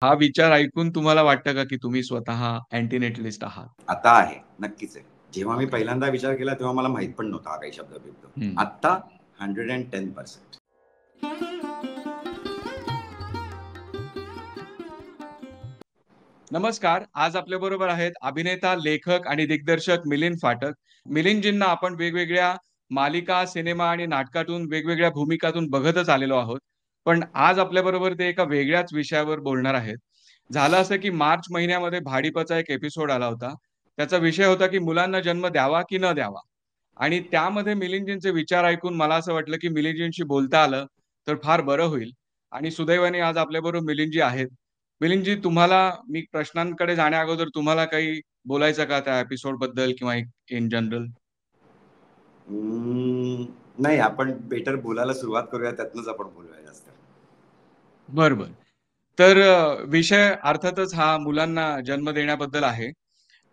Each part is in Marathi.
हा विचार ऐकून तुम्हाला वाटतं का, की तुम्ही स्वतः अँटीनेटलिस्ट आहात? आता आहे, नक्कीच आहे. जेव्हा मी ओके. पहिल्यांदा विचार केला तेव्हा मला माहीत पण नव्हता हा काही शब्द-बिब्द. हं. आत्ता 110%. नमस्कार. आज आपल्याबरोबर आहेत अभिनेता, लेखक आणि दिग्दर्शक मिलिंद फाटक. मिलिंदजींना आपण वेगवेगळ्या मालिका, सिनेमा आणि नाटकातून वेगवेगळ्या भूमिकातून बघतच आलेलो आहोत. पण आज आपल्याबरोबर ते एका वेगळ्याच विषयावर बोलणार आहेत. झालं असं, की मार्च महिन्यामध्ये भाडीपचा एक एपिसोड आला होता. त्याचा विषय होता, की मुलांना जन्म द्यावा की न द्यावा? आणि त्यामध्ये मिलिंदजींचे विचार ऐकून मला असं वाटलं, की मिलिंदजींशी बोलता आलं, तर फार बरं होईल. आणि सुदैवाने आज आपल्याबरोबर मिलिंदजी आहेत. मिलिंदजी, तुम्हाला मी प्रश्नांकडे जाण्याअगोदर तुम्हाला काही बोलायचं का त्या एपिसोडबद्दल किंवा इन जनरल? नाही, आपण बेटर बोलायला सुरुवात करूया, त्यातनंच आपण बोलूया जास्त. बरं, बरं. तर विषय अर्थातच हा मुलांना जन्म देण्याबद्दल आहे.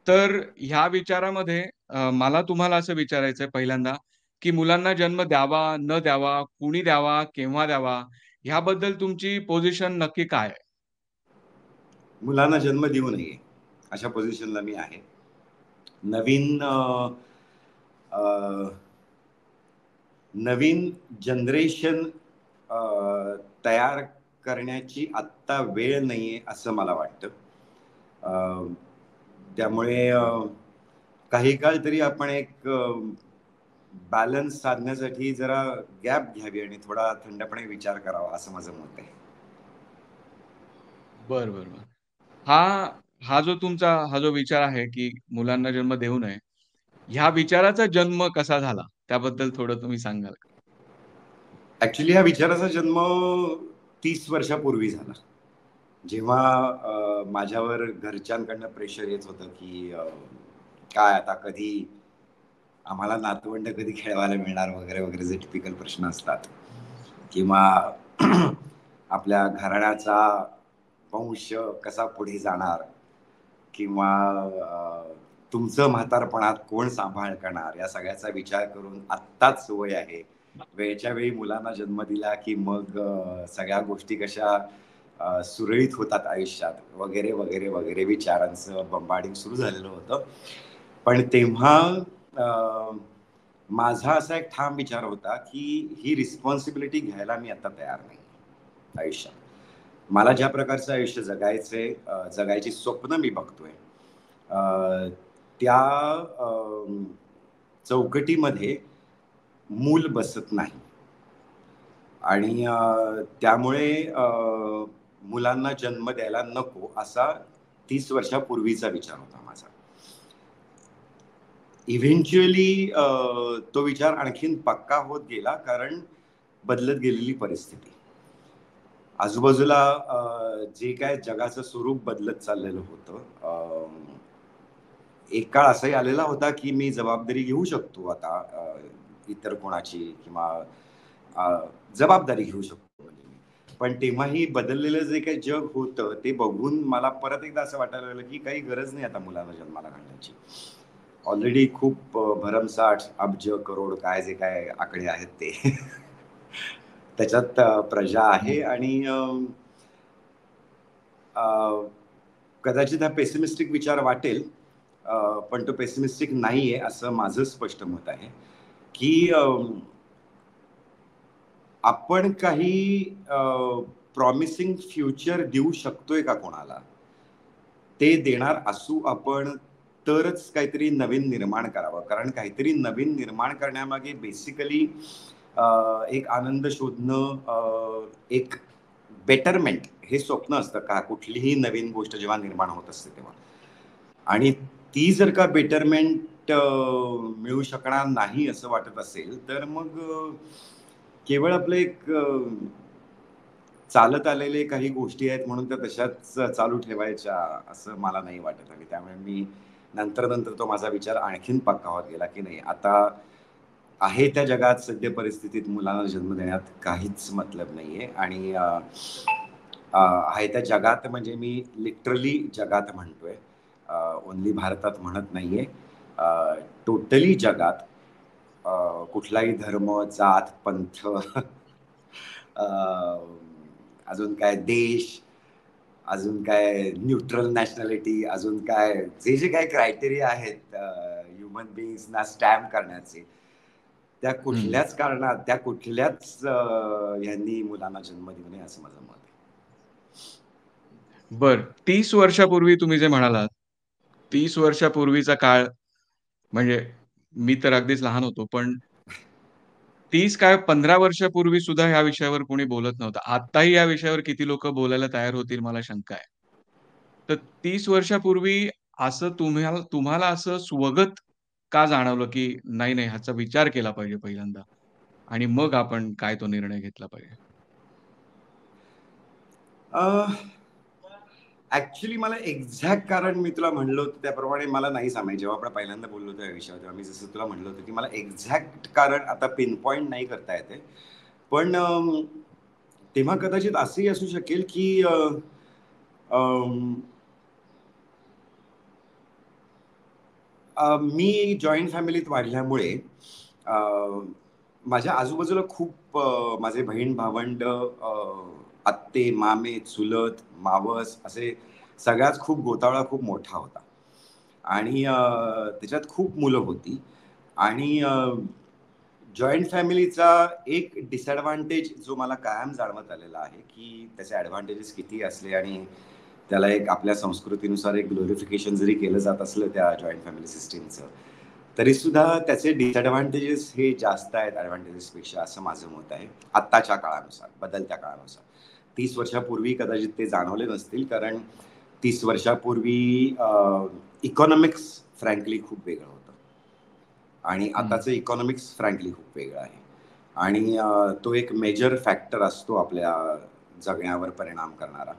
तर ह्या विचारामध्ये मला तुम्हाला असं विचारायचंय पहिल्यांदा, की मुलांना जन्म द्यावा, न द्यावा, कुणी द्यावा, केव्हा द्यावा, ह्याबद्दल तुमची पोझिशन नक्की काय आहे? मुलांना जन्म देऊ नये, अशा पोझिशनला मी आहे. नवीन अ, अ, नवीन जनरेशन अ, तयार करण्याची आत्ता वेळ नाहीये, असं मला वाटतं. अ, त्यामुळे काही काळ तरी आपण एक बॅलन्स साधण्यासाठी जरा गॅप घ्यावी आणि थोडा थंडपणे विचार करावा, असं माझं मत आहे. बरं, बरं, बरं. हा हा जो तुमचा हा जो विचार आहे, की मुलांना जन्म देऊ नये, ह्या विचाराचा जन्म कसा झाला? त्याबद्दल थोडं तुम्ही सांगाल का? ॲक्चुअली ह्या विचाराचा जन्म 30 वर्षापूर्वी झाला. जेव्हा माझ्यावर घरच्यांकडनं प्रेशर येत होतं, की काय आता कधी आम्हाला नातवंड कधी खेळवायला मिळणार वगैरे, वगैरे जे टिपिकल प्रश्न असतात किंवा आपल्या घराण्याचा वंश कसा पुढे जाणार किंवा तुमचं म्हातारपणात कोण सांभाळ करणार, या सगळ्याचा विचार करून आत्ताच वय आहे. वेळच्या वेळी मुलांना जन्म दिला, की मग सगळ्या गोष्टी कशा सुरळीत होतात आयुष्यात वगैरे, वगैरे, वगैरे विचारांचं बंबाडिंग सुरू झालेलं होतं. पण तेव्हा अ, माझा असा एक ठाम विचार होता, की ही रिस्पॉन्सिबिलिटी घ्यायला मी आता तयार नाही आयुष्यात. मला ज्या प्रकारचं आयुष्य जगायचंय, जगायची स्वप्न मी बघतोय, अ, त्या अ, चौकटीमध्ये मूल बसत नाही आणि त्यामुळे मुलांना जन्म द्यायला नको, असा 30 वर्षापूर्वीचा विचार होता माझा. इव्हेंच्युअली तो विचार आणखीन पक्का होत गेला, कारण बदलत गेलेली परिस्थिती. आजूबाजूला जे काय जगाचं स्वरूप बदलत चाललेलं होतं. एक काळ असाही आलेला होता, की मी जबाबदारी घेऊ शकतो आता इतर कोणाची किंवा अ, जबाबदारी घेऊ शकतो म्हणजे मी. पण तेव्हाही बदललेलं जे काही जग होतं, ते बघून मला परत एकदा असं वाटायला लागलं, की काही गरज नाही आता मुलांना जन्माला घालण्याची. ऑलरेडी खूप भरमसाठ अब्ज, करोड काय जे काय आकडे आहेत ते. त्याच्यात प्रजा आहे हं. आणि अ, कदाचित हा पेसिमिस्टिक विचार वाटेल, पण तो पेसिमिस्टिक नाहीये असं माझं स्पष्ट मत आहे, की आपण काही प्रॉमिसिंग फ्युचर देऊ शकतोय का कोणाला? ते देणार असू आपण, तरच काहीतरी नवीन निर्माण करावं. कारण काहीतरी नवीन निर्माण करण्यामागे बेसिकली एक आनंद शोधणं, एक बेटरमेंट हे स्वप्न असतं का कुठलीही नवीन गोष्ट जेव्हा निर्माण होत असते तेव्हा. आणि ती जर का बेटरमेंट मिळू शकणार नाही असं वाटत असेल, तर मग केवळ आपलं एक चालत आलेले काही गोष्टी आहेत म्हणून त्या तशाच चालू ठेवायच्या, असं मला नाही वाटत. आणि त्यामुळे मी नंतर तो माझा विचार आणखीन पक्का होत गेला, की नाही आता आहे त्या जगात सद्य परिस्थितीत मुलांना जन्म देण्यात काहीच मतलब नाहीये. आणि आहे त्या जगात म्हणजे मी लिटरली जगात म्हणतोय. ओन्ली भारतात म्हणत नाहीये. टोटली जगात कुठलाही धर्म, जात, पंथ, अ, अजून काय देश, अजून काय न्यूट्रल नॅशनॅलिटी, अजून काय जे जे काही क्रायटेरिया आहेत ह्युमन बिईंग्सना स्टॅम्प करण्याचे, त्या हम्म. कुठल्याच कारणात, त्या कुठल्याच यांनी मुलांना जन्म देऊ नये असं माझं मत आहे. बर, 30 वर्षापूर्वी तुम्ही जे म्हणालात, 30 वर्षापूर्वीचा काळ म्हणजे मी तर अगदीच लहान होतो. पण 30 काय 15 वर्षापूर्वी सुद्धा ह्या विषयावर कोणी बोलत नव्हतं. आत्ताही या विषयावर किती लोकं बोलायला तयार होतील मला शंका आहे. तर 30 वर्षापूर्वी असं तुम्हाला तुम्हाला असं स्वगत का जाणवलं, की नाही, नाही ह्याचा विचार केला पाहिजे पहिल्यांदा आणि मग आपण काय तो निर्णय घेतला पाहिजे? ऍक्च्युली मला एक्झॅक्ट कारण मी तुला म्हणलं होतं त्याप्रमाणे मला नाही सांगायचं. जेव्हा आपण पहिल्यांदा बोललो होतो या विषयावर, तेव्हा मी जसं तुला म्हणलं होतं की मला एक्झॅक्ट कारण आता पिन पॉइंट नाही करता येते. पण तेव्हा कदाचित असंही असू शकेल की मी जॉईंट फॅमिलीत वाढल्यामुळे अ, माझ्या आजूबाजूला खूप माझे बहीण भावंड, आत्ते मामे चुलत मावस असे सगळ्याच खूप गोतावळा खूप मोठा होता. आणि त्याच्यात खूप मुलं होती. आणि जॉईंट फॅमिलीचा एक डिसएडव्हांटेज जो मला कायम जाणवत आलेला आहे, की त्याचे ॲडव्हांटेजेस कितीही असले आणि त्याला एक आपल्या संस्कृतीनुसार एक ग्लोरिफिकेशन जरी केलं जात असलं त्या जॉईंट फॅमिली सिस्टीमचं, तरीसुद्धा त्याचे डिसएडव्हांटेजेस हे जास्त आहेत ॲडव्हांटेजेसपेक्षा, असं माझं मत आहे. आत्ताच्या काळानुसार, बदलत्या काळानुसार. 30 वर्षापूर्वी कदाचित ते जाणवले नसतील, कारण 30 वर्षापूर्वी इकॉनॉमिक्स फ्रँकली खूप वेगळं होतं आणि हं. आताचं इकॉनॉमिक्स फ्रँकली खूप वेगळं आहे. आणि तो एक मेजर फॅक्टर असतो आपल्या जगण्यावर परिणाम करणारा.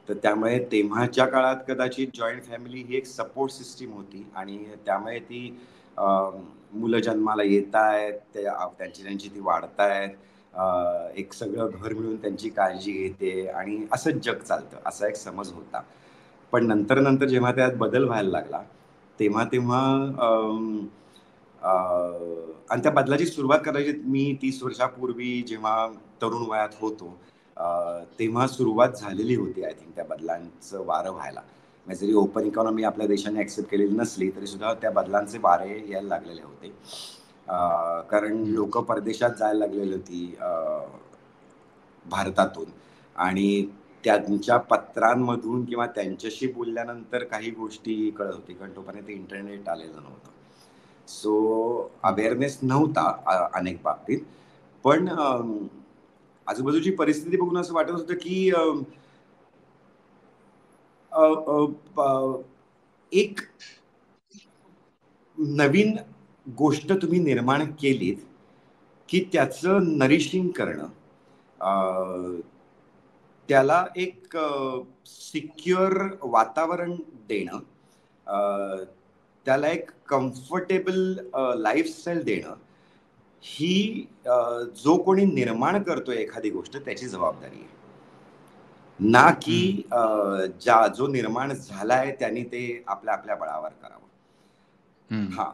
तर त्यामुळे तेव्हाच्या काळात कदाचित जॉईंट फॅमिली ही एक सपोर्ट सिस्टीम होती आणि त्यामुळे ती अ, मुलं जन्माला येत आहेत, त्यांची त्यांची ती वाढतायत, एक सगळं घर मिळून त्यांची काळजी घेते आणि असंच जग चालतं, असा एक समज होता. पण नंतर नंतर जेव्हा त्यात बदल व्हायला लागला, तेव्हा तेव्हा आणि त्या बदलाची सुरुवात करायची मी 30 वर्षापूर्वी जेव्हा तरुण वयात होतो, तेव्हा सुरुवात झालेली होती आय थिंक त्या बदलांचं वारं व्हायला. म्हणजे जरी ओपन इकॉनॉमी आपल्या देशाने ॲक्सेप्ट केलेली नसली, तरीसुद्धा त्या बदलांचे वारे यायला लागलेले होते. कारण हं. लोकं परदेशात जायला लागलेली होती भारतातून. आणि त्यांच्या पत्रांमधून किंवा त्यांच्याशी बोलल्यानंतर काही गोष्टी कळत होती, कारण तोपर्यंत इंटरनेट आलेलं नव्हतं. सो हं. अवेअरनेस नव्हता अनेक बाबतीत. पण आजूबाजूची परिस्थिती बघून असं वाटत होतं की अ, अ, प एक नवीन गोष्ट तुम्ही निर्माण केलीत, की त्याचं नरिशिंग करणं, त्याला एक सिक्युअर वातावरण देणं, अ, त्याला एक कम्फर्टेबल लाईफस्टाईल देणं, ही जो कोणी निर्माण करतोय एखादी गोष्ट त्याची जबाबदारी आहे. ना की हं. जो निर्माण झालाय त्यांनी ते आपल्या आपल्या बळावर करावं. हं. हां, हा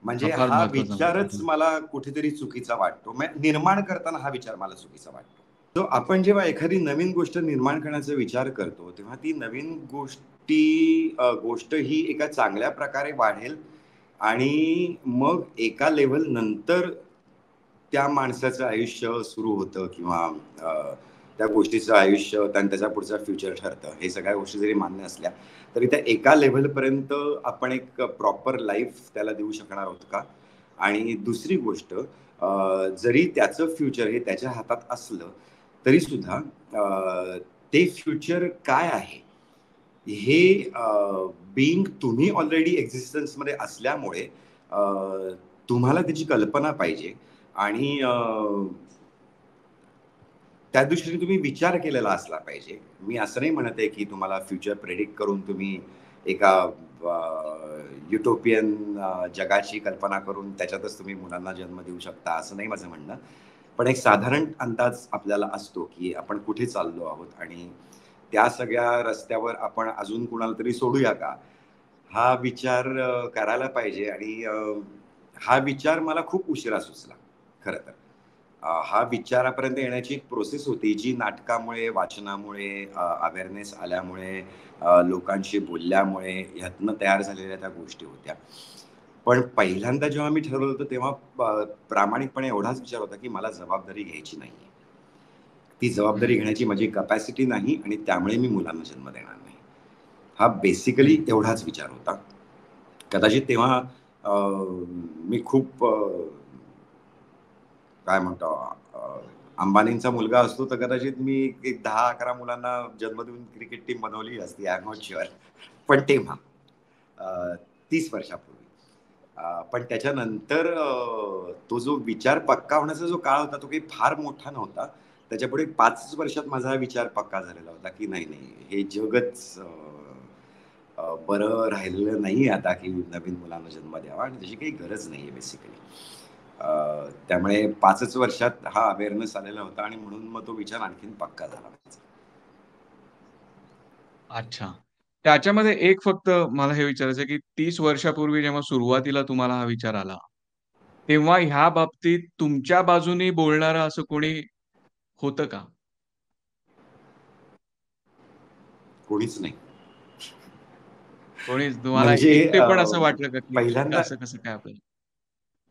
म्हणजे फार हा महत्वाचा मुद्दा विचारच आहे. मला कुठेतरी चुकीचा वाटतो. निर्माण करताना हा विचार मला चुकीचा वाटतो. तो आपण जेव्हा एखादी नवीन गोष्ट निर्माण करण्याचा विचार करतो, तेव्हा ती नवीन गोष्ट ही एका चांगल्या प्रकारे वाढेल आणि मग एका लेव्हल नंतर त्या माणसाचं आयुष्य सुरू होतं किंवा त्या गोष्टीचं आयुष्य आणि त्याच्या पुढचं फ्युचर ठरतं. हे सगळ्या गोष्टी जरी मान्य असल्या, तरी त्या एका लेव्हलपर्यंत आपण एक प्रॉपर लाईफ त्याला देऊ शकणार आहोत का? आणि दुसरी गोष्ट, जरी त्याचं फ्युचर हे त्याच्या हातात असलं, तरीसुद्धा ते फ्युचर काय आहे? हे बीइंग तुम्ही ऑलरेडी एक्झिस्टन्समध्ये असल्यामुळे तुम्हाला त्याची कल्पना पाहिजे आणि त्या दृष्टीने तुम्ही विचार केलेला असला पाहिजे. मी असं नाही म्हणत आहे, की तुम्हाला फ्युचर प्रेडिक्ट करून तुम्ही एका युटोपियन जगाची कल्पना करून त्याच्यातच तुम्ही मुलांना जन्म देऊ शकता, असं नाही माझं म्हणणं. पण एक साधारण अंदाज आपल्याला असतो, की आपण कुठे चाललो आहोत आणि त्या सगळ्या रस्त्यावर आपण अजून कुणाला तरी सोडूया का? हा विचार करायला पाहिजे आणि हा विचार मला खूप उशिरा सुचला खरं तर. हा विचारापर्यंत येण्याची एक प्रोसेस होती जी नाटकामुळे, वाचनामुळे, अवेअरनेस आल्यामुळे, लोकांशी बोलल्यामुळे ह्यातनं तयार झालेल्या त्या गोष्टी होत्या. पण पहिल्यांदा जेव्हा मी ठरवलं होतं तेव्हा प्रामाणिकपणे एवढाच विचार होता की मला जबाबदारी घ्यायची नाहीये. ती जबाबदारी हं, घेण्याची माझी कपॅसिटी नाही आणि त्यामुळे मी मुलांना जन्म देणार नाही. हा बेसिकली हं. एवढाच विचार होता. कदाचित तेव्हा मी खूप काय म्हणतो अंबानींचा मुलगा असतो तर कदाचित मी एक 10-11 मुलांना जन्म देऊन क्रिकेट टीम बनवली असती. I am not sure. पण तेव्हा 30 वर्षापूर्वी. पण त्याच्यानंतर तो जो विचार पक्का होण्याचा जो काळ होता तो काही फार मोठा नव्हता. त्याच्यापुढे 5 वर्षात माझा हा विचार पक्का झालेला होता, की नाही, नाही हे जगच बरं राहिलेलं नाहीये आता, की नवीन मुलांना जन्म द्यावा आणि त्याची काही गरज नाहीये बेसिकली. त्यामुळे 5च वर्षात हा अवेअरनेस आलेला होता आणि म्हणून मग तो विचार आणखीन पक्का झाला माझा. अच्छा. त्याच्यामध्ये एक फक्त मला हे विचारायचं आहे, की 30 वर्षापूर्वी जेव्हा सुरुवातीला तुम्हाला हा विचार आला, तेव्हा ह्या बाबतीत तुमच्या बाजूनी बोलणारं असं कोणी होतं का? कोणीच नाही. कोणीच तुम्हाला म्हणजे एकटेपण असं वाटलं का, की पहिल्यांदा असं कसं काय आपल्याला?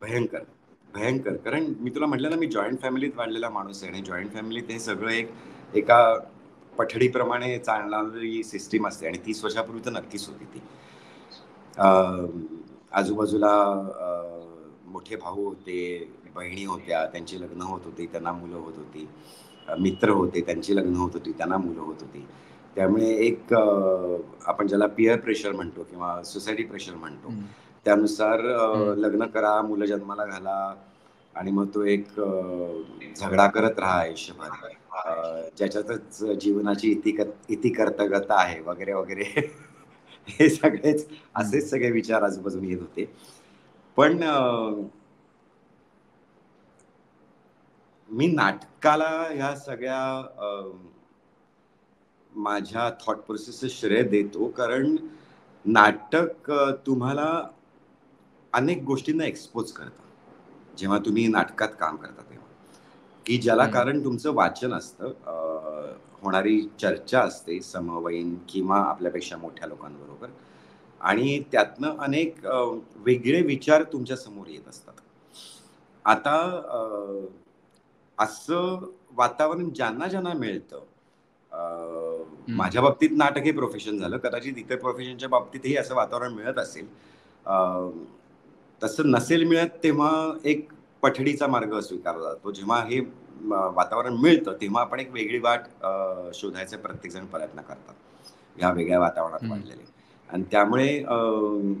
भयंकर, भयंकर. कारण मी तुला म्हटलं ना, मी जॉइंट फॅमिलीत वाढलेला माणूस आहे आणि जॉइंट फॅमिलीत हे सगळं एका पठडीप्रमाणे चालणारी सिस्टीम असते आणि 30 वर्षापूर्वी तर नक्कीच होती ती. अ, आजूबाजूला मोठे भाऊ होते, बहिणी होत्या, त्यांची लग्न होत होती, त्यांना मुलं होत होती. मित्र होते, त्यांची लग्न होत होती, त्यांना मुलं होत होती. त्यामुळे एक आपण ज्याला पियर प्रेशर म्हणतो किंवा सोसायटी प्रेशर म्हणतो, हं, त्यानुसार हं. लग्न करा, मुलं जन्माला घाला आणि मग तो एक झगडा करत राहा आयुष्यभर. अ, ज्याच्यातच जीवनाची इतिकर्तव्यता आहे वगैरे, वगैरे. हे सगळेच हं, असेच सगळे विचार आजूबाजूला येत होते. पण मी नाटकाला ह्या सगळ्या माझ्या थॉट प्रोसेसचं श्रेय देतो. कारण नाटक तुम्हाला अनेक गोष्टींना एक्सपोज करतं. जेव्हा तुम्ही नाटकात काम करता तेव्हा. की ज्याला हं, कारण तुमचं वाचन असतं, होणारी चर्चा असते समवयीन किंवा आपल्यापेक्षा मोठ्या लोकांबरोबर आणि त्यातनं अनेक वेगळे विचार तुमच्या समोर येत असतात. आता असं वातावरण ज्यांना मिळतं, हं, माझ्या बाबतीत नाटक हे प्रोफेशन झालं. कदाचित इतर प्रोफेशनच्या बाबतीतही असं वातावरण मिळत असेल. अ, तसं नसेल मिळत तेव्हा एक पठडीचा मार्ग स्वीकारला जातो. जेव्हा हे वातावरण मिळतं तेव्हा आपण एक वेगळी वाट शोधायचा प्रत्येकजण प्रयत्न करतात. ह्या वेगळ्या वातावरणात हं, वाढलेले आणि त्यामुळे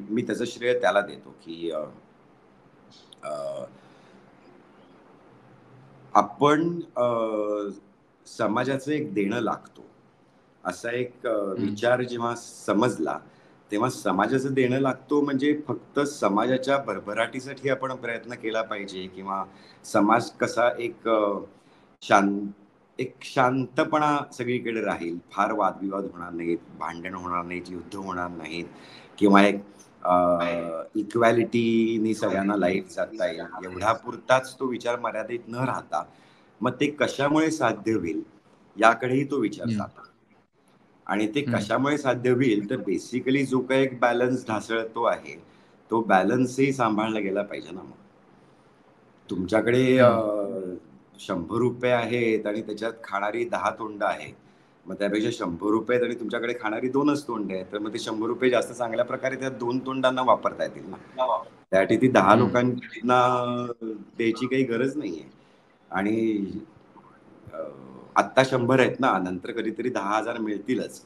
मी त्याचं श्रेय त्याला देतो, की अ, आपण समाजाचं एक देणं लागतो. असा एक हं, विचार जेव्हा समजला, तेव्हा समाजाचं देणं लागतो म्हणजे फक्त समाजाच्या भरभराटीसाठी आपण प्रयत्न केला पाहिजे किंवा समाज कसा शां एक शांतपणा सगळीकडे राहील. फार वादविवाद होणार नाहीत, भांडण होणार नाहीत, युद्ध होणार नाहीत किंवा एक इक्वॅलिटीनी सगळ्यांना लाईफ जगता येईल, एवढ्यापुरताच तो विचार मर्यादित न राहता, मग ते कशामुळे साध्य होईल, याकडेही तो विचार हं, जातो. आणि ते हं, कशामुळे साध्य होईल, तर बेसिकली जो काही एक बॅलन्स ढासळतो आहे, तो बॅलन्सही सांभाळला गेला पाहिजे ना मग. तुमच्याकडे हं, ₹100 आहेत आणि त्याच्यात खाणारी 10 तोंड आहेत. मग त्यापेक्षा ₹100 आहेत आणि तुमच्याकडे खाणारी 2च तोंड आहेत. तर मग ते ₹100 जास्त चांगल्या प्रकारे त्या 2 तोंडांना वापरता येतील ना. त्यासाठी ती 10 हं, लोकांना द्यायची काही गरज नाहीये. आणि अ, आत्ता 100 आहेत ना, नंतर कधीतरी 10,000 मिळतीलच.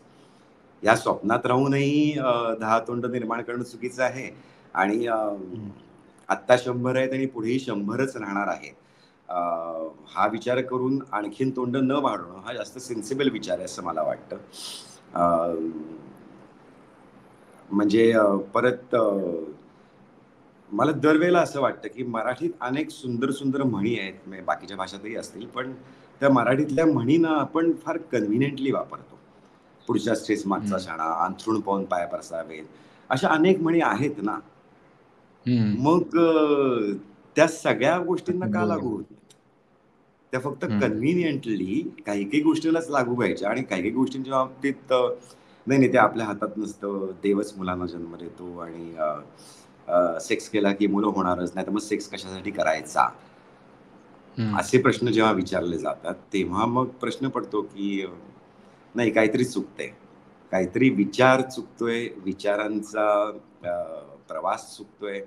या स्वप्नात राहूनही 10 तोंड निर्माण करणं चुकीचं आहे आणि हं, आत्ता 100 आहेत आणि पुढेही 100च राहणार आहेत. अ, हा विचार करून आणखीन तोंड न वाढवणं हा जास्त सेन्सिबल विचार आहे असं मला वाटतं. अ, म्हणजे परत मला दरवेळेला असं वाटतं, की मराठीत अनेक सुंदर म्हणी आहेत. म्हणजे बाकीच्या भाषातही असतील, पण त्या मराठीतल्या म्हणींना आपण फार कन्व्हिनियंटली वापरतो. पुढच्या स्ट्रेस मागचा हं, शाणा, अंथरूण पाहून पाय पसरावेत, अशा अनेक म्हणी आहेत ना. हं. मग त्या सगळ्या गोष्टींना का लागू बरोबर. होत नाहीत? त्या फक्त कन्व्हिनियंटली काही काही गोष्टीलाच लागू व्हायच्या आणि काही काही गोष्टींच्या बाबतीत नाही नाही, ते आपल्या हातात नसतं, देवच मुलांना जन्म देतो आणि सेक्स केला की मुलं होणारच, नाही तर मग सेक्स कशासाठी करायचा, असे प्रश्न जेव्हा विचारले जातात तेव्हा मग प्रश्न पडतो की नाही, काहीतरी चुकतंय, काहीतरी विचार चुकतोय, विचारांचा प्रवास चुकतोय.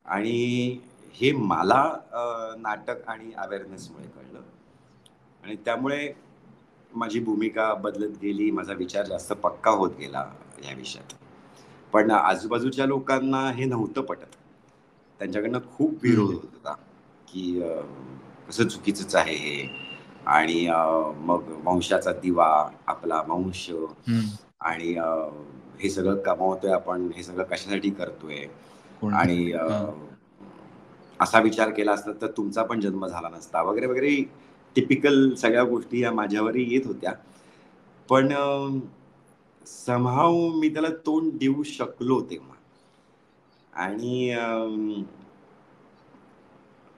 आणि हे मला नाटक आणि अवेअरनेसमुळे कळलं आणि त्यामुळे माझी भूमिका बदलत गेली, माझा विचार जास्त पक्का होत गेला या विषयात. पण आजूबाजूच्या लोकांना हे नव्हतं पटत. त्यांच्याकडनं खूप विरोध होत होता की कसं चुकीचंच आहे हे, आणि मग वंशाचा दिवा, आपला वंश, आणि हे सगळं कमावतोय आपण, हे सगळं कशासाठी करतोय, आणि असा विचार केला असता तर तुमचा पण जन्म झाला नसता, वगैरे वगैरे टिपिकल सगळ्या गोष्टी या माझ्यावरही येत होत्या. पण समहाऊ मी त्याला तोंड देऊ शकलो तेव्हा, आणि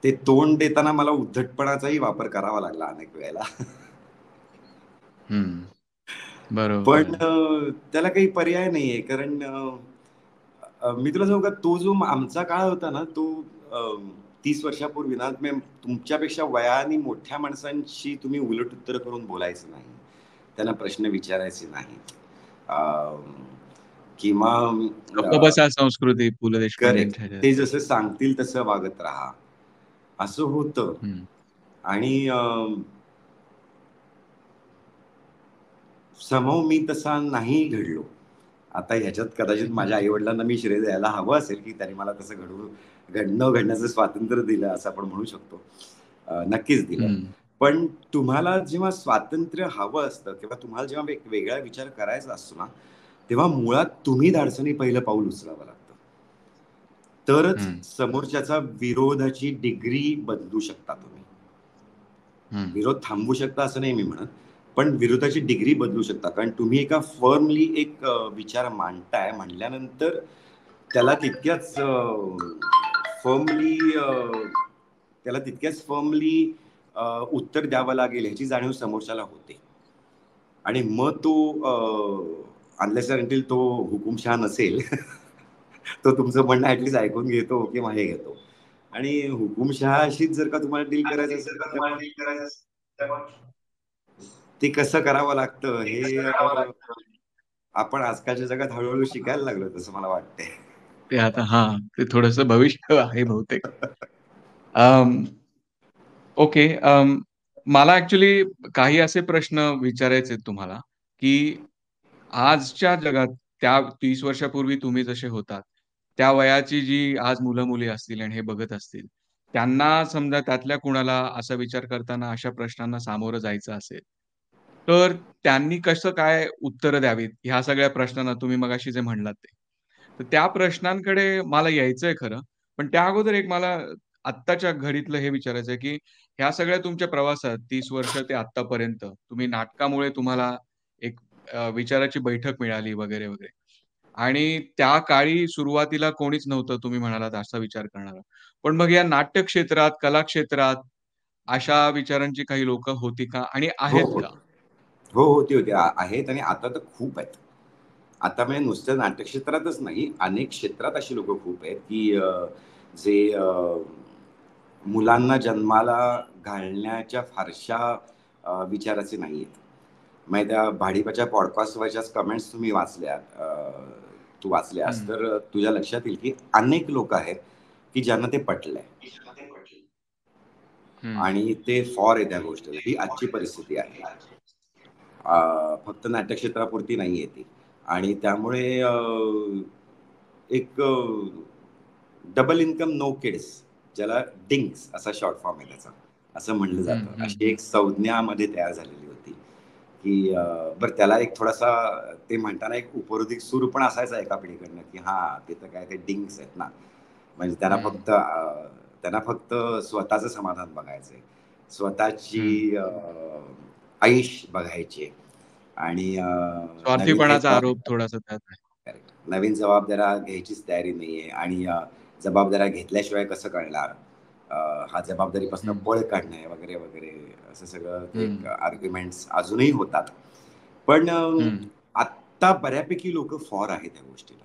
ते तोंड देताना मला उद्धटपणाचाही वापर करावा लागला अनेक वेळेला. बरोबर. पण त्याला काही पर्याय नाहीये, कारण मी तुला सांगू का, तो जो आमचा काळ होता ना, तो 30 वर्षापूर्वी ना, तुमच्यापेक्षा वयाने मोठ्या माणसांशी तुम्ही उलट उत्तर करून बोलायचं नाही, त्यांना प्रश्न विचारायचे नाहीत, किंवा बसा संस्कृती पु ल करेक्ट, देशपांडेंच्या ह्याच्यात. ते जसं सांगतील तसं वागत राहा, असं होतं. आणि समव मी तसा नाही घडलो. आता ह्याच्यात कदाचित माझ्या आई-वडिलांना मी श्रेय द्यायला हवं असेल, की त्यांनी मला तसं घडण्याचं स्वातंत्र्य दिलं असं आपण म्हणू शकतो. नक्कीच दिलं. पण तुम्हाला जेव्हा स्वातंत्र्य हवं असतं किंवा तुम्हाला जेव्हा एक वेगळा विचार करायचा असतो ना, तेव्हा मुळात तुम्ही धाडसानी पहिलं पाऊल उचलावं लागतं. तरच समोरच्याचा विरोधाची डिग्री बदलू शकता तुम्ही. विरोध थांबवू शकता असं नाही मी म्हणत, पण विरोधाची डिग्री बदलू शकता. कारण तुम्ही एका फर्मली एक विचार मांडताय, म्हणल्यानंतर त्याला तितक्याच फर्मली उत्तर द्यावं लागेल ह्याची जाणीव समोरच्याला होते. आणि मग तो अनलेस अंटिल तो हुकुमशहा नसेल तो तुमचं म्हणणं ऍटलीस्ट ऐकून घेतो किंवा हे घेतो. आणि हुकुमशहाशीच जर का तुम्हाला डील करायचं असेल तर ते कसं करावं लागतं हे आपण आजकालच्या जगात हळूहळू शिकायला लागलो तसं मला वाटतंय. ते आता ते थोडंसं भविष्य आहे बहुतेक. ओके. मला ॲक्चुअली काही असे प्रश्न विचारायचे आहेत तुम्हाला, की आजच्या जगात त्या 30 वर्षापूर्वी तुम्ही जसे होतात, त्या वयाची जी आज मुलं-मुली असतील आणि हे बघत असतील, त्यांना समजा त्यातल्या कुणाला असा विचार करताना अशा प्रश्नांना सामोरं जायचं असेल, तर त्यांनी कसं काय उत्तरं द्यावीत, ह्या सगळ्या प्रश्नांना तुम्ही मगाशी जे म्हणलात ते. तर त्या प्रश्नांकडे मला यायचंय खरं. पण त्या अगोदर एक मला आत्ताच्या घडीतलं हे विचारायचं आहे, की ह्या सगळ्या तुमच्या प्रवासात 30 वर्ष ते आत्तापर्यंत तुम्ही नाटकामुळे तुम्हाला एक विचाराची बैठक मिळाली वगैरे, वगैरे. आणि त्या काळी सुरुवातीला कोणीच नव्हतं तुम्ही म्हणालात असा विचार करणारं. पण मग या नाट्य क्षेत्रात, कला क्षेत्रात अशा विचारांची काही लोकं होती का? आणि हो, आहेत हो. का? हो, होती, होती. आहेत आणि आता तर खूप आहेत. आता म्हणजे नुसतं नाट्य क्षेत्रातच नाही, अनेक क्षेत्रात अशी लोकं खूप आहेत, की जे मुलांना जन्माला घालण्याच्या फारशा विचाराचे नाहीयेत. म्हणजे त्या भाडीपाच्या पॉडकास्टवरच्याच कमेंट्स तू वाचल्यास, तर तुझ्या लक्षात येईल, की अनेक लोकं आहेत, की ज्यांना ते पटलंय. आणि ते फॉर आहे त्या गोष्टीला. ही आजची परिस्थिती आहे. फक्त नाट्यक्षेत्रापुरती नाहीये ती. आणि त्यामुळे एक डबल इन्कम नो किड्स, ज्याला डिंक्स असा शॉर्ट फॉर्म आहे त्याचा, असं म्हणलं जातं. अशी एक संज्ञामध्ये तयार झालेली होती, की बरं त्याला एक थोडासा ते म्हणताना एक उपरोधिक सूर पण असायचा एका पिढीकडनं, की हां, ते तर काय ते डिंक्स आहेत ना. म्हणजे त्यांना फक्त स्वतःचं समाधान बघायचंय. स्वतःची ऐश बघायची आहे. आणि नवीन काही स्वार्थीपणाचा आरोप थोडासा त्यात आहे. करेक्ट. नवीन जबाबदाऱ्या घ्यायचीच तयारी नाहीये आणि जबाबदाऱ्या घेतल्याशिवाय कसं कळणार? हा जबाबदारीपासून पळ काढणं वगैरे वगैरे असं सगळं ते एक आर्ग्युमेंट्स अजूनही होतात. पण आत्ता बऱ्यापैकी लोक फॉर आहेत त्या गोष्टीला.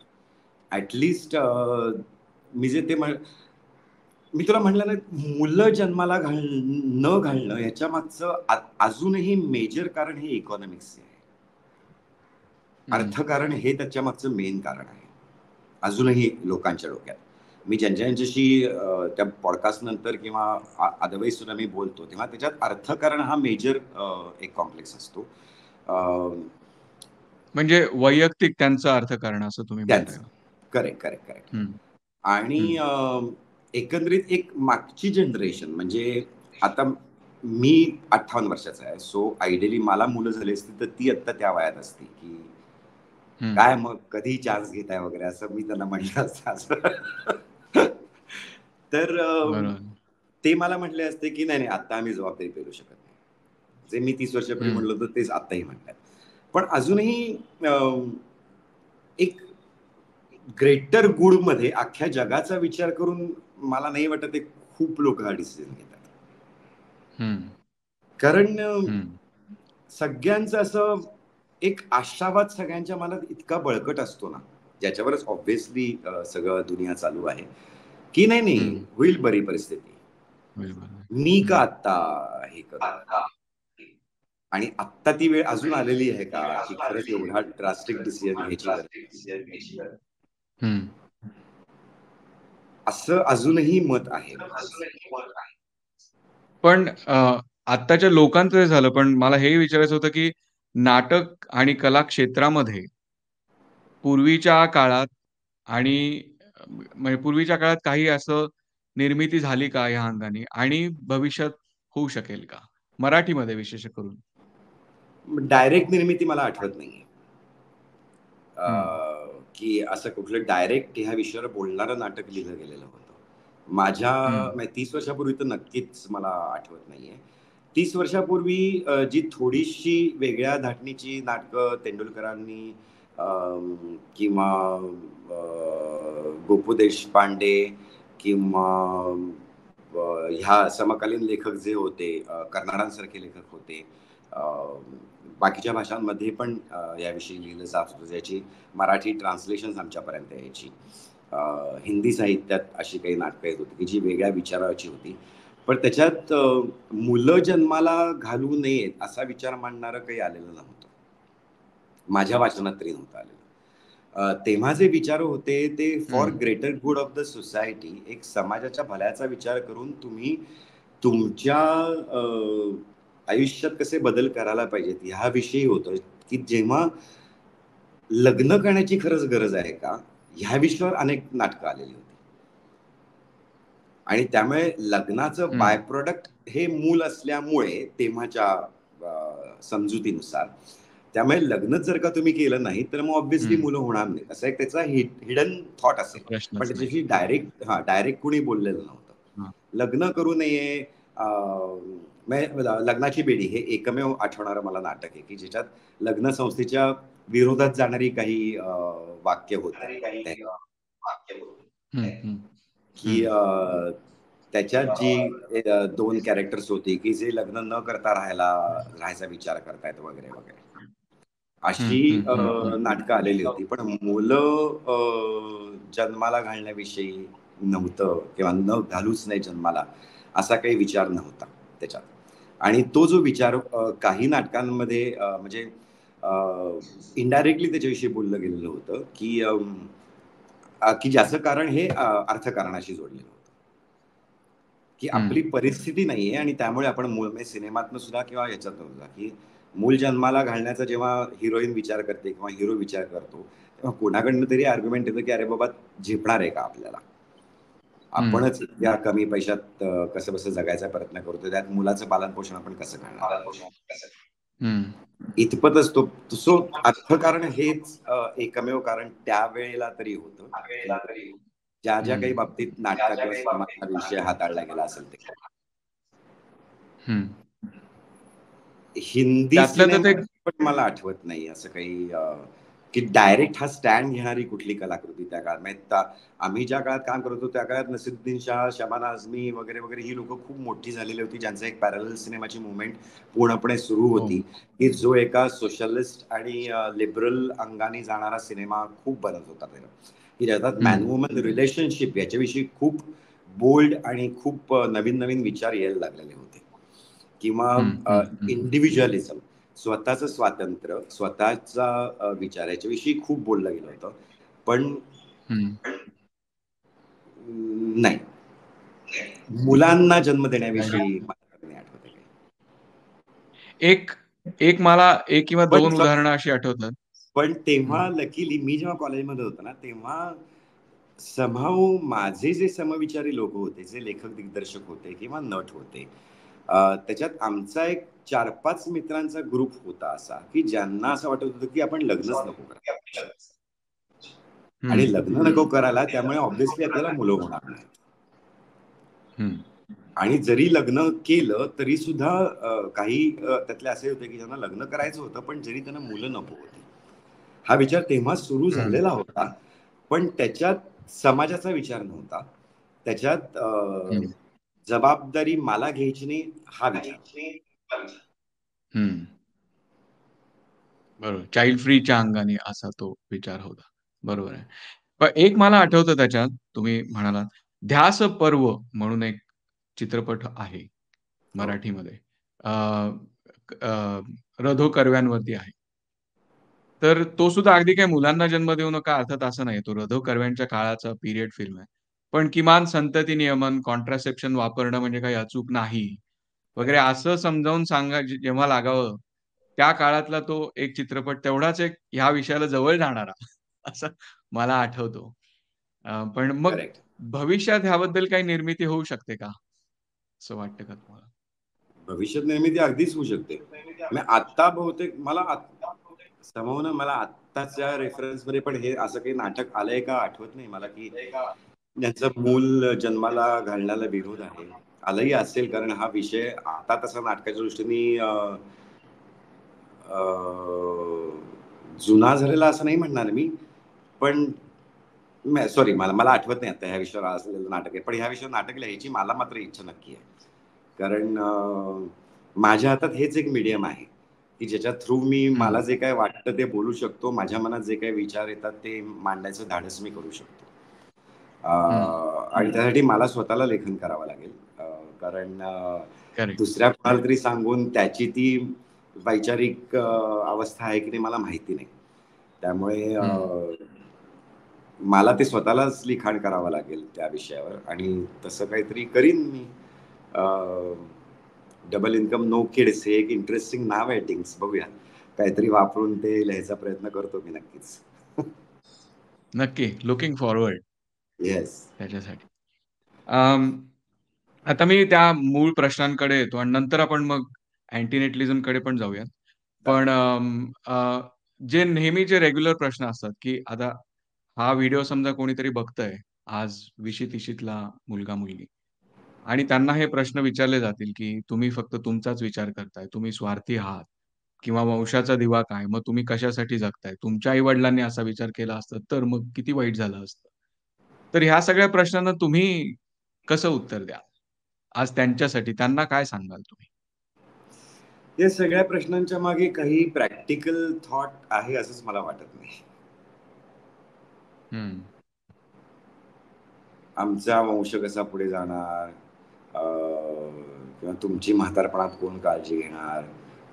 ऍटलिस्ट मी जे ते मी तुला म्हटलं ना, मुलं जन्माला न घालणं याच्या मागचं अजूनही मेजर कारण हे इकॉनॉमिक्स आहे. अर्थकारण हे त्याच्या मागचं मेन कारण आहे अजूनही लोकांच्या डोक्यात. मी ज्यांच्याशी त्या पॉडकास्ट नंतर किंवा अदरवाईज सुद्धा मी बोलतो तेव्हा त्याच्यात अर्थकारण हा मेजर एक कॉम्प्लेक्स असतो. म्हणजे वैयक्तिक त्यांचं अर्थकारण असं तुम्ही म्हणताय. Correct correct correct. आणि एकंदरीत एक मागची जनरेशन म्हणजे आता मी 58 वर्षाचा आहे, सो आयडियली मला मुलं झाली असती तर ती आता त्या वयात असती की काय मग कधी चान्स घेताय वगैरे असं मी त्यांना म्हटलं असतं. तर ते मला म्हटले असते की नाही आता आम्ही जबाबदारी पेलू शकत नाही. जे मी 30 वर्षापूर्वी म्हणलो होतं तेच आताही म्हणतात. पण अजूनही एक ग्रेटर गुड मध्ये अख्ख्या जगाचा विचार करून मला नाही वाटत ते खूप लोक हा डिसिजन घेतात. कारण सगळ्यांचं असं एक आशावाद सगळ्यांच्या मनात इतका बळकट असतो ना, ज्याच्यावरच ऑब्व्हियसली सगळं दुनिया चालू आहे की नाही होईल बरी परिस्थिती, मी का आत्ता हे करू. आणि आत्ता ती वेळ अजून आलेली आहे का की खरंच एवढा ड्रास्टिक डिसिजन घ्यायची गरज, असं अजूनही मत आहे. पण आत्ताच्या लोकांचं हे झालं, पण मला हे विचारायचं होतं की नाटक आणि कला क्षेत्रामध्ये पूर्वीच्या काळात आणि म्हणजे पूर्वीच्या काळात काही असं निर्मिती झाली का या अंगाने आणि भविष्यात होऊ शकेल का मराठीमध्ये विशेष करून? डायरेक्ट निर्मिती मला आठवत नाहीये की असं कुठलं डायरेक्ट ह्या विषयावर बोलणारं नाटक लिहिलं गेलेलं होतं. माझ्या 30 वर्षापूर्वी तर नक्कीच मला आठवत नाहीये. 30 वर्षापूर्वी जी थोडीशी वेगळ्या धाटणीची नाटकं तेंडुलकरांनी किंवा गोपू देशपांडे किंवा ह्या समकालीन लेखक जे होते, कर्नाडांसारखे लेखक होते, बाकीच्या भाषांमध्ये पण याविषयी लिहिलं जात होतं, ज्याची मराठी ट्रान्सलेशन आमच्यापर्यंत यायची. हिंदी साहित्यात अशी काही नाटकं येत होती की जी वेगळ्या विचाराची होती, पण त्याच्यात मुलं जन्माला घालू नयेत असा विचार मांडणारं काही आलेलं नव्हतं, माझ्या वाचनात तरी नव्हतं आलेलं. तेव्हा जे विचार होते ते for greater good of the society, एक समाजाच्या भल्याचा विचार करून तुम्ही तुमच्या आयुष्यात कसे बदल करायला पाहिजेत ह्याविषयी होतं. की जेव्हा लग्न करण्याची खरंच गरज आहे का ह्या विषयावर अनेक नाटकं आलेली होती. आणि त्यामुळे लग्नाचं बाय प्रोडक्ट हे मूल असल्यामुळे तेव्हाच्या समजुतीनुसार, त्यामुळे लग्नच जर का तुम्ही केलं नाही तर मग ऑब्व्हियसली मुलं होणार नाही असं एक त्याचा हिडन थॉट असेल. पण त्याच्याशी डायरेक्ट कुणी बोललेलं नव्हतं. लग्न करू नये, लग्नाची बेडी हे एकमेव आठवणारं मला नाटक आहे की ज्याच्यात लग्न संस्थेच्या विरोधात जाणारी काही वाक्य होती की त्याच्यात जी 2 कॅरेक्टर्स होती की जे लग्न न करता राहायचा विचार करतायत वगैरे वगैरे अशी नाटकं आलेली होती. पण मुलं जन्माला घालण्याविषयी नव्हतं किंवा न घालूच नाही जन्माला असा काही विचार नव्हता त्याच्यात. आणि तो जो विचार काही नाटकांमध्ये म्हणजे इनडायरेक्टली त्याच्याविषयी बोललं गेलेलं होतं की ज्याचं कारण हे अर्थकारणाशी जोडलेलं होतं की आपली परिस्थिती नाहीये आणि त्यामुळे आपण मूळ सिनेमातनं सुद्धा किंवा याच्यातनं सुद्धा की मूल जन्माला घालण्याचा जेव्हा हिरोईन विचार करते किंवा हिरो विचार करतो तेव्हा कोणाकडनं तरी आर्ग्युमेंट येतं की अरे बाबा झेपणार आहे का आपल्याला, आपणच या कमी पैशात कसं बसं जगायचा प्रयत्न करतो, त्यात मुलाचं पालनपोषण आपण कसं करणार, इथपत असतो. सो अर्थकारण हेच एकमेव कारण त्यावेळेला तरी होतं ज्या ज्या काही बाबतीत नाटका किंवा सिनेमाचा विषय हाताळला गेला असेल ते. हिंदी सिनेमा पण मला आठवत नाही असं काही की डायरेक्ट हा स्टँड घेणारी कुठली कलाकृती त्या काळात. म्हणजे आम्ही ज्या काळात काम करत होतो त्या काळात नसीरुद्दीन शाह, शबाना आझमी वगैरे वगैरे ही लोक खूप मोठी झालेली होती, ज्यांचं एक पॅरलल सिनेमाची मुवमेंट पूर्णपणे सुरू हो. होती, की जो एका सोशलिस्ट आणि लिबरल अंगाने जाणारा सिनेमा खूप बनत होता त्याला, की ज्याच्यात मॅन हं. वुमन रिलेशनशिप याच्याविषयी खूप बोल्ड आणि खूप नवीन नवीन विचार यायला लागलेले होते, किंवा हं, हं, हं. इंडिव्हिज्युअलिझम, स्वतःचं स्वातंत्र्य, स्वतःचा विचार याच्याविषयी खूप बोललं गेलं होतं. पण हं. नाही, मुलांना जन्म नाही. देण्याविषयी मला नाही आठवत आहे काही. एक एक मला 1 किंवा पण 2 उदाहरणं अशी आठवतात. पण हं. तेव्हा लकीली मी जेव्हा कॉलेजमध्ये होतो ना, तेव्हा समहाऊ माझे जे समविचारी लोक होते, जे लेखक दिग्दर्शक होते किंवा नट होते, त्याच्यात आमचा एक 4-5 मित्रांचा ग्रुप होता असा, की ज्यांना असं वाटत होतं की आपण लग्नच नको करायला. आणि हं. लग्न नको करायला, त्यामुळे ऑब्व्हियसली आपल्याला मुलं होणार नाहीत. हं. आणि जरी लग्न केलं तरी सुद्धा काही त्यातले असे होते की ज्यांना लग्न करायचं होतं, पण जरी त्यांना मुलं नको होती. हा विचार तेव्हा सुरू हं. झालेला होता, पण त्याच्यात समाजाचा विचार नव्हता. त्याच्यात हं. जबाबदारी मला घ्यायची नाही हा विचार होता. हं. बरोबर. चाइल्ड फ्रीच्या अंगाने असा तो विचार होता. बरोबर आहे. पण एक मला आठवतं त्याच्यात तुम्ही म्हणालात, ध्यास पर्व म्हणून एक चित्रपट आहे हो. मराठीमध्ये. अ, अ, रधो कर्व्यांवरती आहे. तर तो सुद्धा अगदी काही मुलांना जन्म देऊ नका अर्थात असं नाही. तो रधो कर्व्यांच्या काळाचा पिरियड फिल्म आहे. पण किमान संतती नियमन, कॉन्ट्रासेप्शन वापरणं म्हणजे काही अचूक नाही, वगैरे असं समजावून जेव्हा लागावं, त्या काळातला तो एक चित्रपट तेवढाच एक ह्या विषयाला जवळ जाणारा असं मला आठवतो. पण मग करेक्ट. भविष्यात ह्याबद्दल काही निर्मिती होऊ शकते का? असं वाटतं का तुम्हाला? भविष्यात निर्मिती अगदीच होऊ शकते. मग आत्ता बहुतेक मला आत्ताच्या रेफरन्समध्ये पण हे असं काही नाटक आलंय का आठवत नाही मला, की ज्यांचं मूल जन्माला घालण्याला विरोध आहे. आलंही असेल, कारण हा विषय आता तसा नाटकाच्या दृष्टीने जुना झालेला असं नाही म्हणणार मी. पण सॉरी, मला मला आठवत नाही आता ह्या विषयावर असलेलं नाटक आहे. पण ह्या विषयावर नाटक लिहायची मला मात्र इच्छा नक्की आहे. कारण माझ्या हातात हेच एक मीडियम आहे, की ज्याच्या थ्रू मी हं, मला जे काही वाटतं ते बोलू शकतो. माझ्या मनात जे काही विचार येतात ते मांडायचं धाडस मी करू शकतो. हं. आणि त्यासाठी मला स्वतःला लेखन करावं लागेल. कारण करेक्ट. दुसऱ्या कोणाला तरी सांगून त्याची ती वैचारिक अवस्था आहे की नाही मला माहिती नाही. त्यामुळे हं. मला ते स्वतःलाच लिखाण करावं लागेल त्या विषयावर, आणि तसं काहीतरी करीन मी. डबल इन्कम नो किड्स हे एक इंटरेस्टिंग नाव आहे टिंग्स. बघूया. काहीतरी वापरून ते लिहायचा प्रयत्न करतो मी नक्कीच. नक्की. Looking forward yes. त्याच्यासाठी. अं, आता मी त्या मूळ प्रश्नांकडे येतो आणि नंतर आपण मग अँटिनेटलिझमकडे पण जाऊयात. पण जे नेहमीचे रेग्युलर प्रश्न असतात, की आता हा व्हिडिओ समजा कोणीतरी बघतंय, आज 20शीत-30शीतला मुलगा-मुलगी आणि त्यांना हे प्रश्न विचारले जातील, की तुम्ही फक्त तुमचाच विचार करताय, तुम्ही स्वार्थी आहात किंवा वंशाचा दिवा काय? मग तुम्ही कशासाठी जगताय? तुमच्या आई-वडिलांनी असा विचार केला असता, तर मग किती वाईट झालं असतं. तर ह्या सगळ्या प्रश्नांना तुम्ही कसं उत्तर द्याल? आज त्यांच्यासाठी त्यांना काय सांगाल तुम्ही? या सगळ्या प्रश्नांच्या मागे काही प्रॅक्टिकल थॉट आहे असंच मला वाटत नाही. हं, आमचा वंश कसा पुढे जाणार, किंवा तुमची म्हातारपणात कोण काळजी घेणार,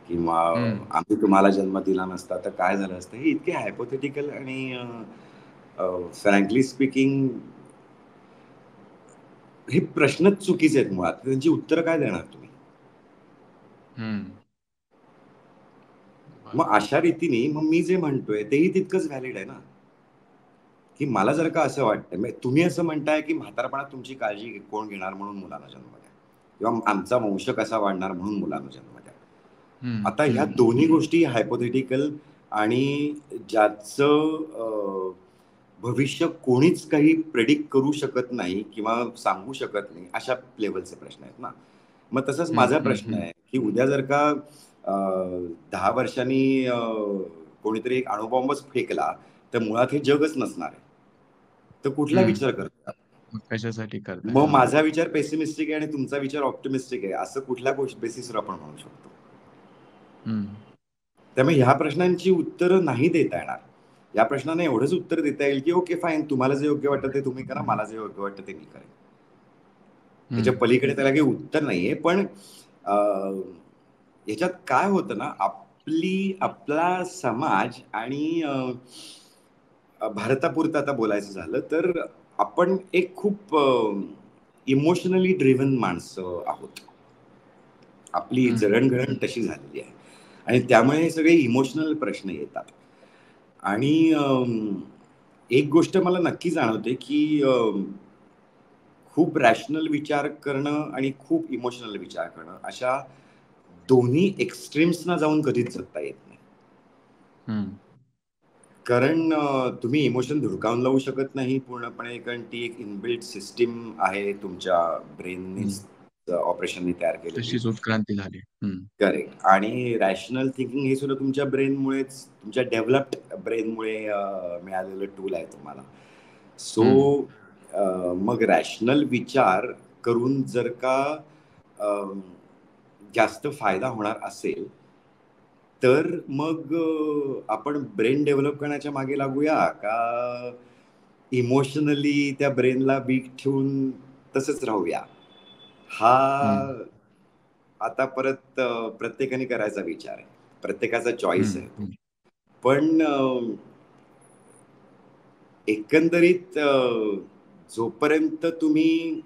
किंवा हं, आम्ही तुम्हाला जन्म दिला नसता तर काय झालं असतं, हे इतके हायपोथेटिकल आणि फ्रँकली स्पीकिंग हे प्रश्नच चुकीचे आहेत मुळात. त्यांची उत्तरं काय देणार तुम्ही? हं. मग बरोबर. अशा रीतीने मग मी जे म्हणतोय तेही तितकंच व्हॅलिड आहे ना, की मला जर का असं वाटतं, म्हणजे तुम्ही असं म्हणताय की म्हातारपणात तुमची काळजी कोण घेणार म्हणून मुलांना जन्म द्या, किंवा आमचा वंश कसा वाढणार म्हणून मुलांना जन्म द्या. हं, आता ह्या हं, दोन्ही गोष्टी हायपोथेटिकल आणि ज्याचं भविष्य कोणीच काही प्रेडिक्ट करू शकत नाही किंवा सांगू शकत नाही, अशा लेव्हलचे प्रश्न आहेत ना. मग तसंच हं, माझा हं, प्रश्न हं, आहे, की उद्या जर का 10 वर्षांनी कोणीतरी एक अणुबॉम्बच फेकला तर मुळात हे जगच नसणार आहे. तर कुठला विचार करतात? मग कशासाठी करताय? मग हा. माझा विचार पेसिमिस्टिक आहे आणि तुमचा विचार ऑप्टिमिस्टिक आहे असं कुठल्या गोष्ट बेसिसवर आपण म्हणू शकतो? हम्म. त्यामुळे ह्या प्रश्नांची उत्तरं नाही देता येणार. या प्रश्नांना एवढंच उत्तर देता येईल की ओके फाईन, तुम्हाला जे योग्य वाटतं ते तुम्ही करा, मला जे योग्य वाटतं ते मी करेन. त्याच्या हम्म. पलीकडे त्याला काही उत्तर नाहीये. पण याच्यात काय होतं ना, आपला समाज आणि भारतापुरतं आता बोलायचं झालं तर आपण एक खूप इमोशनली ड्रिव्हन माणसं आहोत. आपली हम्म. जडणघडण तशी झालेली आहे आणि त्यामुळे हे सगळे इमोशनल प्रश्न येतात. आणि एक गोष्ट मला नक्की जाणवते की खूप रॅशनल विचार करणं आणि खूप इमोशनल विचार करणं अशा दोन्ही एक्स्ट्रीम्सना जाऊन कधीच जगता येत नाही. हम्म. कारण तुम्ही इमोशन धुडकावून लावू शकत नाही पूर्णपणे, कारण ती एक इनबिल्ट सिस्टीम आहे तुमच्या हम्म. ब्रेनने ऑपरेशननी तयार केलेली. तशीच उत्क्रांती झाली. हम्म. करेक्ट. आणि रॅशनल थिंकिंग हे सुद्धा तुमच्या ब्रेनमुळेच, तुमच्या डेव्हलप्ड ब्रेनमुळे मिळालेलं टूल आहे तुम्हाला. सो हम्म. मग रॅशनल विचार करून जर का जास्त फायदा होणार असेल तर मग आपण ब्रेन डेव्हलप करण्याच्या मागे लागूया का इमोशनली त्या ब्रेनला वीक ठेवून तसंच राहूया? हा हम्म. आता परत प्रत्येकाने करायचा विचार आहे. प्रत्येकाचा चॉईस हम्म. आहे तो. हम्म. पण एकंदरीत जोपर्यंत तुम्ही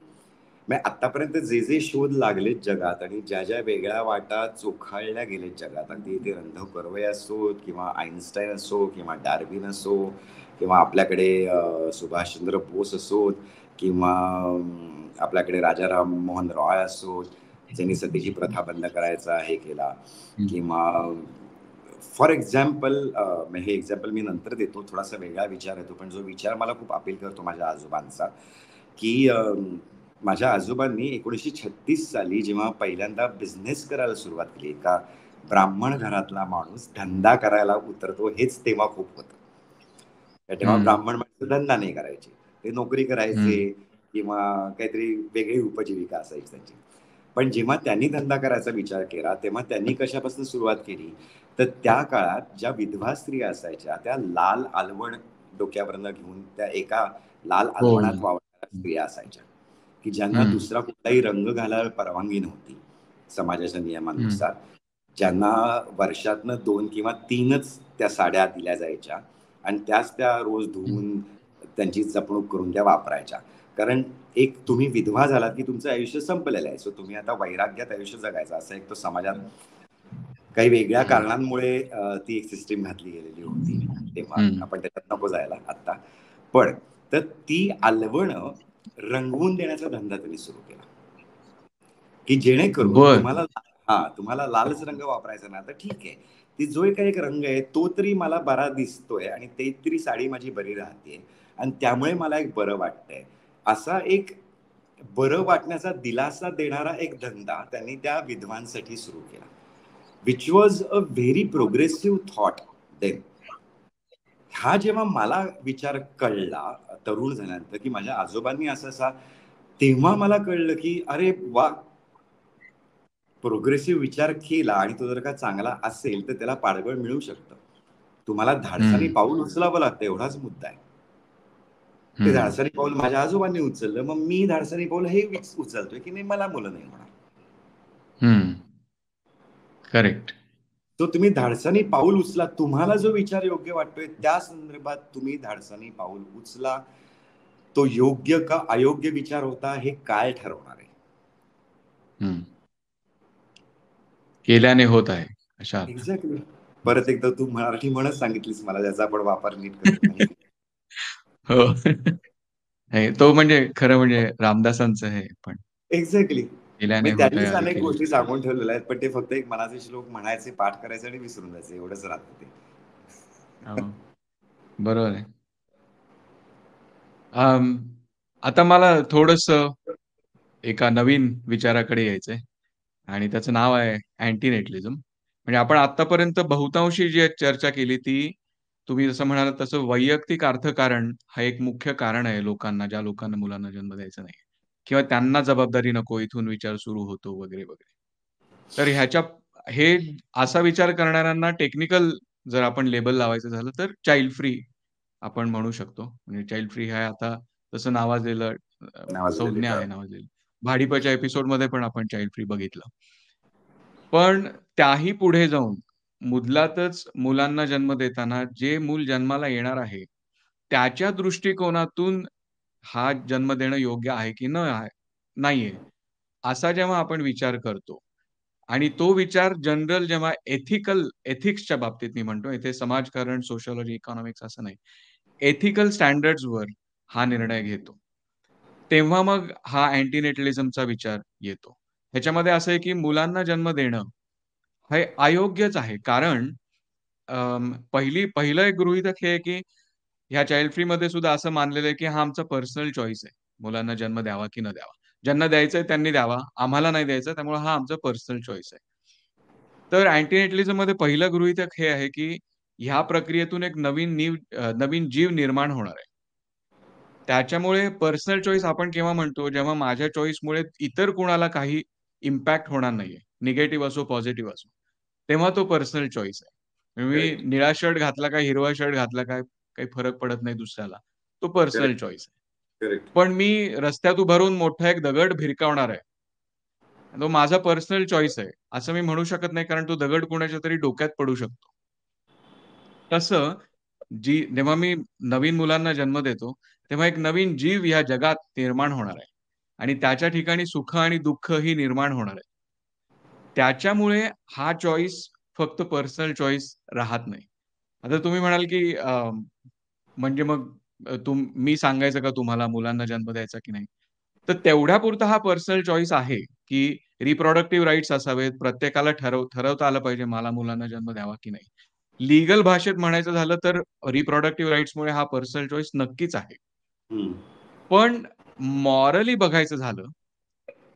आतापर्यंत जे जे शोध लागलेत जगात आणि ज्या ज्या वेगळ्या वाटा चोखाळल्या गेलेत जगात, अगदी ते रणधर कर्वे असोत किंवा आईन्स्टाईन असो किंवा डार्विन असो किंवा आपल्याकडे सुभाषचंद्र बोस असोत किंवा आपल्याकडे राजा राममोहन रॉय असोत, ज्यांनी सतीची प्रथा बंद करायचा हे केला, हम्म. किंवा फॉर एक्झाम्पल, हे एक्झाम्पल मी नंतर देतो, थोडासा वेगळा विचार येतो पण जो विचार मला खूप अपील करतो माझ्या आजोबांचा, की माझ्या आजोबांनी 1936 साली जेव्हा पहिल्यांदा बिझनेस करायला सुरुवात केली, एका ब्राह्मण घरातला माणूस धंदा करायला उतरतो हेच तेव्हा खूप होतं. तेव्हा हम्म. ब्राह्मण माणसं धंदा नाही करायचे, ते नोकरी करायचे हम्म. किंवा काहीतरी वेगळी उपजीविका असायची त्यांची. पण जेव्हा त्यांनी धंदा करायचा विचार केला तेव्हा त्यांनी कशापासून सुरुवात केली, तर त्या काळात ज्या विधवा स्त्रिया असायच्या त्या लाल आलवण डोक्यावरनं घेऊन त्या एका लाल हो. आलवणात वावरणाऱ्या स्त्रिया असायच्या, की ज्यांना हम्म. दुसरा कुठलाही रंग घालायला परवानगी नव्हती समाजाच्या हम्म. नियमांनुसार. ज्यांना वर्षातनं 2 किंवा 3च त्या साड्या दिल्या जायच्या आणि त्याच त्या रोज हम्म. धुवून त्यांची जपणूक करून त्या वापरायच्या. कारण एक तुम्ही विधवा झालात की तुमचं आयुष्य संपलेलं आहे. सो तुम्ही आता वैराग्यात आयुष्य जगायचं, असं एक तो समाजात काही वेगळ्या हम्म. कारणांमुळे ती एक सिस्टीम घातली गेलेली होती तेव्हा. हम्म. आपण त्याच्यात नको जायला आत्ता. पण तर ती आलवणं रंगवून देण्याचा धंदा त्यांनी सुरू केला, की जेणेकरून बर. तुम्हाला लालच रंग वापरायचा ना, तर ठीक आहे. ती जो काही एक रंग आहे तो तरी मला बरा दिसतोय आणि ते तरी साडी माझी बरी राहते आणि त्यामुळे मला एक बरं वाटतंय. असा एक बरं वाटण्याचा दिलासा देणारा एक धंदा त्यांनी त्या विधवांसाठी सुरू केला. Which was a very progressive thought then. हा जेव्हा मला विचार कळला तरुण झाल्यानंतर, की माझ्या आजोबांनी असं तेव्हा मला कळलं, की अरे वाह! प्रोग्रेसिव्ह विचार केला आणि तो जर का चांगला असेल तर त्याला पाठबळ मिळू शकतं. तुम्हाला धाडसानी हम्म. पाऊल उचलावं लागतं एवढाच मुद्दा आहे. ते हम्म. धाडसानी पाऊल माझ्या आजोबांनी उचललं, मग मी धाडसानी पाऊल हे उचलतोय की नाही मला मुलं नाही होणार. हम्म. करेक्ट. तो तुम्ही धाडसानी पाऊल उचला, तुम्हाला जो विचार योग्य वाटतोय त्या संदर्भात तुम्ही धाडसानी पाऊल उचला. तो योग्य का अयोग्य विचार होता हे काय ठरवणार आहे? हम्म. केल्याने होत आहे अशा अर्थ. एक्झॅक्टली. परत एकदा तू मराठी म्हणच सांगितलीस मला, ज्याचा आपण वापर नीट करत नाही. हो. नाही, तो म्हणजे खरं म्हणजे रामदासांचं हे पण एक्झॅक्टली. केल्याने म्हणजे होत आहे त्यांनीच अनेक अविकेले गोष्टी होत आहे. सांगून ठेवलेल्या आहेत, पण ते फक्त एक मनाचे श्लोक म्हणायचे, पाठ करायचे आणि विसरून जायचे एवढंच राहतं ते. हो, बरोबर आहे. अम, आता मला थोडस एका नवीन विचाराकडे यायचंय आणि त्याचं नाव आहे अँटीनेटलिझम. म्हणजे आपण आत्तापर्यंत बहुतांशी जी चर्चा केली ती तुम्ही जसं म्हणालात तसं वैयक्तिक अर्थकारण हा एक मुख्य कारण आहे लोकांना, ज्या लोकांना मुलांना जन्म द्यायचा नाही किंवा त्यांना जबाबदारी नको इथून विचार सुरू होतो वगैरे, वगैरे. तर हे असा विचार करणाऱ्यांना टेक्निकल जर आपण लेबल लावायचं झालं तर चाइल्ड फ्री आपण म्हणू शकतो. म्हणजे चाइल्ड फ्री हे आता तसं नावाजलेलं नावाजलेले. संज्ञा आहे नावाजलेली. भाडीपच्या एपिसोडमध्ये पण आपण चाइल्ड फ्री बघितलं. पण त्याही पुढे जाऊन मुदलातच मुलांना जन्म देताना जे मूल जन्माला येणार आहे, त्याच्या दृष्टिकोनातून हा जन्म देणं योग्य आहे की नाहीये, असा जेव्हा आपण विचार करतो आणि तो विचार जनरल जेव्हा एथिक्सच्या बाबतीत मी म्हणतो, इथे समाजकारण, सोशिओलॉजी, इकॉनॉमिक्स असं नाही. एथिकल स्टँडर्ड्सवर हा निर्णय घेतो. तेव्हा मग हा अँटीनेटलिझमचा विचार येतो. ह्याच्यामध्ये असं आहे की मुलांना जन्म देणं हे अयोग्यच आहे. कारण पहिलं एक गृहीतक हे आहे की ह्या चाइल्ड फ्रीमध्ये सुद्धा असं मानलेलं आहे की हा आमचा पर्सनल चॉईस आहे. मुलांना जन्म द्यावा की न द्यावा. ज्यांना द्यायचंय त्यांनी द्यावा. आम्हाला नाही द्यायचं त्यामुळे हा आमचा पर्सनल चॉईस आहे. तर अँटी-नेटलिझममध्ये पहिलं गृहीतक हे आहे, की ह्या प्रक्रियेतून एक नवीन जीव निर्माण होणार आहे. त्याच्यामुळे पर्सनल चॉईस आपण केव्हा म्हणतो, जेव्हा माझ्या चॉईसमुळे इतर कुणाला काही इम्पॅक्ट होणार नाहीये. निगेटिव्ह असो, पॉझिटिव्ह असो. तेव्हा तो पर्सनल चॉईस आहे. मी करेक्ट, निळा शर्ट घातला काय, हिरवा शर्ट घातला काय, काही फरक पडत नाही दुसऱ्याला. तो पर्सनल करेक्ट, चॉईस आहे. करेक्ट. पण मी रस्त्यात उभा राहून मोठा एक दगड भिरकावणार आहे. तो माझा पर्सनल चॉईस आहे. असं मी म्हणू शकत नाही, कारण तो दगड कुणाच्यातरी डोक्यात पडू शकतो. तसं जेव्हा मी नवीन मुलांना जन्म देतो, तेव्हा एक नवीन जीव या जगात निर्माण होणार आहे आणि त्याच्या ठिकाणी सुख आणि दुःख ही निर्माण होणार आहे. त्याच्यामुळे हा चॉईस फक्त पर्सनल चॉईस राहत नाही. आता तुम्ही म्हणाल, की म्हणजे मग मी सांगायचं का तुम्हाला मुलांना जन्म द्यायचा की नाही? तर तेवढ्यापुरता हा पर्सनल चॉईस आहे, की रिप्रोडक्टिव्ह राइट्स असावेत. प्रत्येकाला ठरवता आलं पाहिजे मला मुलांना जन्म द्यावा की नाही. लीगल भाषेत म्हणायचं झालं तर रिप्रोडक्टिव्ह राइट्समुळे हा पर्सनल चॉईस नक्कीच आहे. हं, पण मॉरली बघायचं झालं,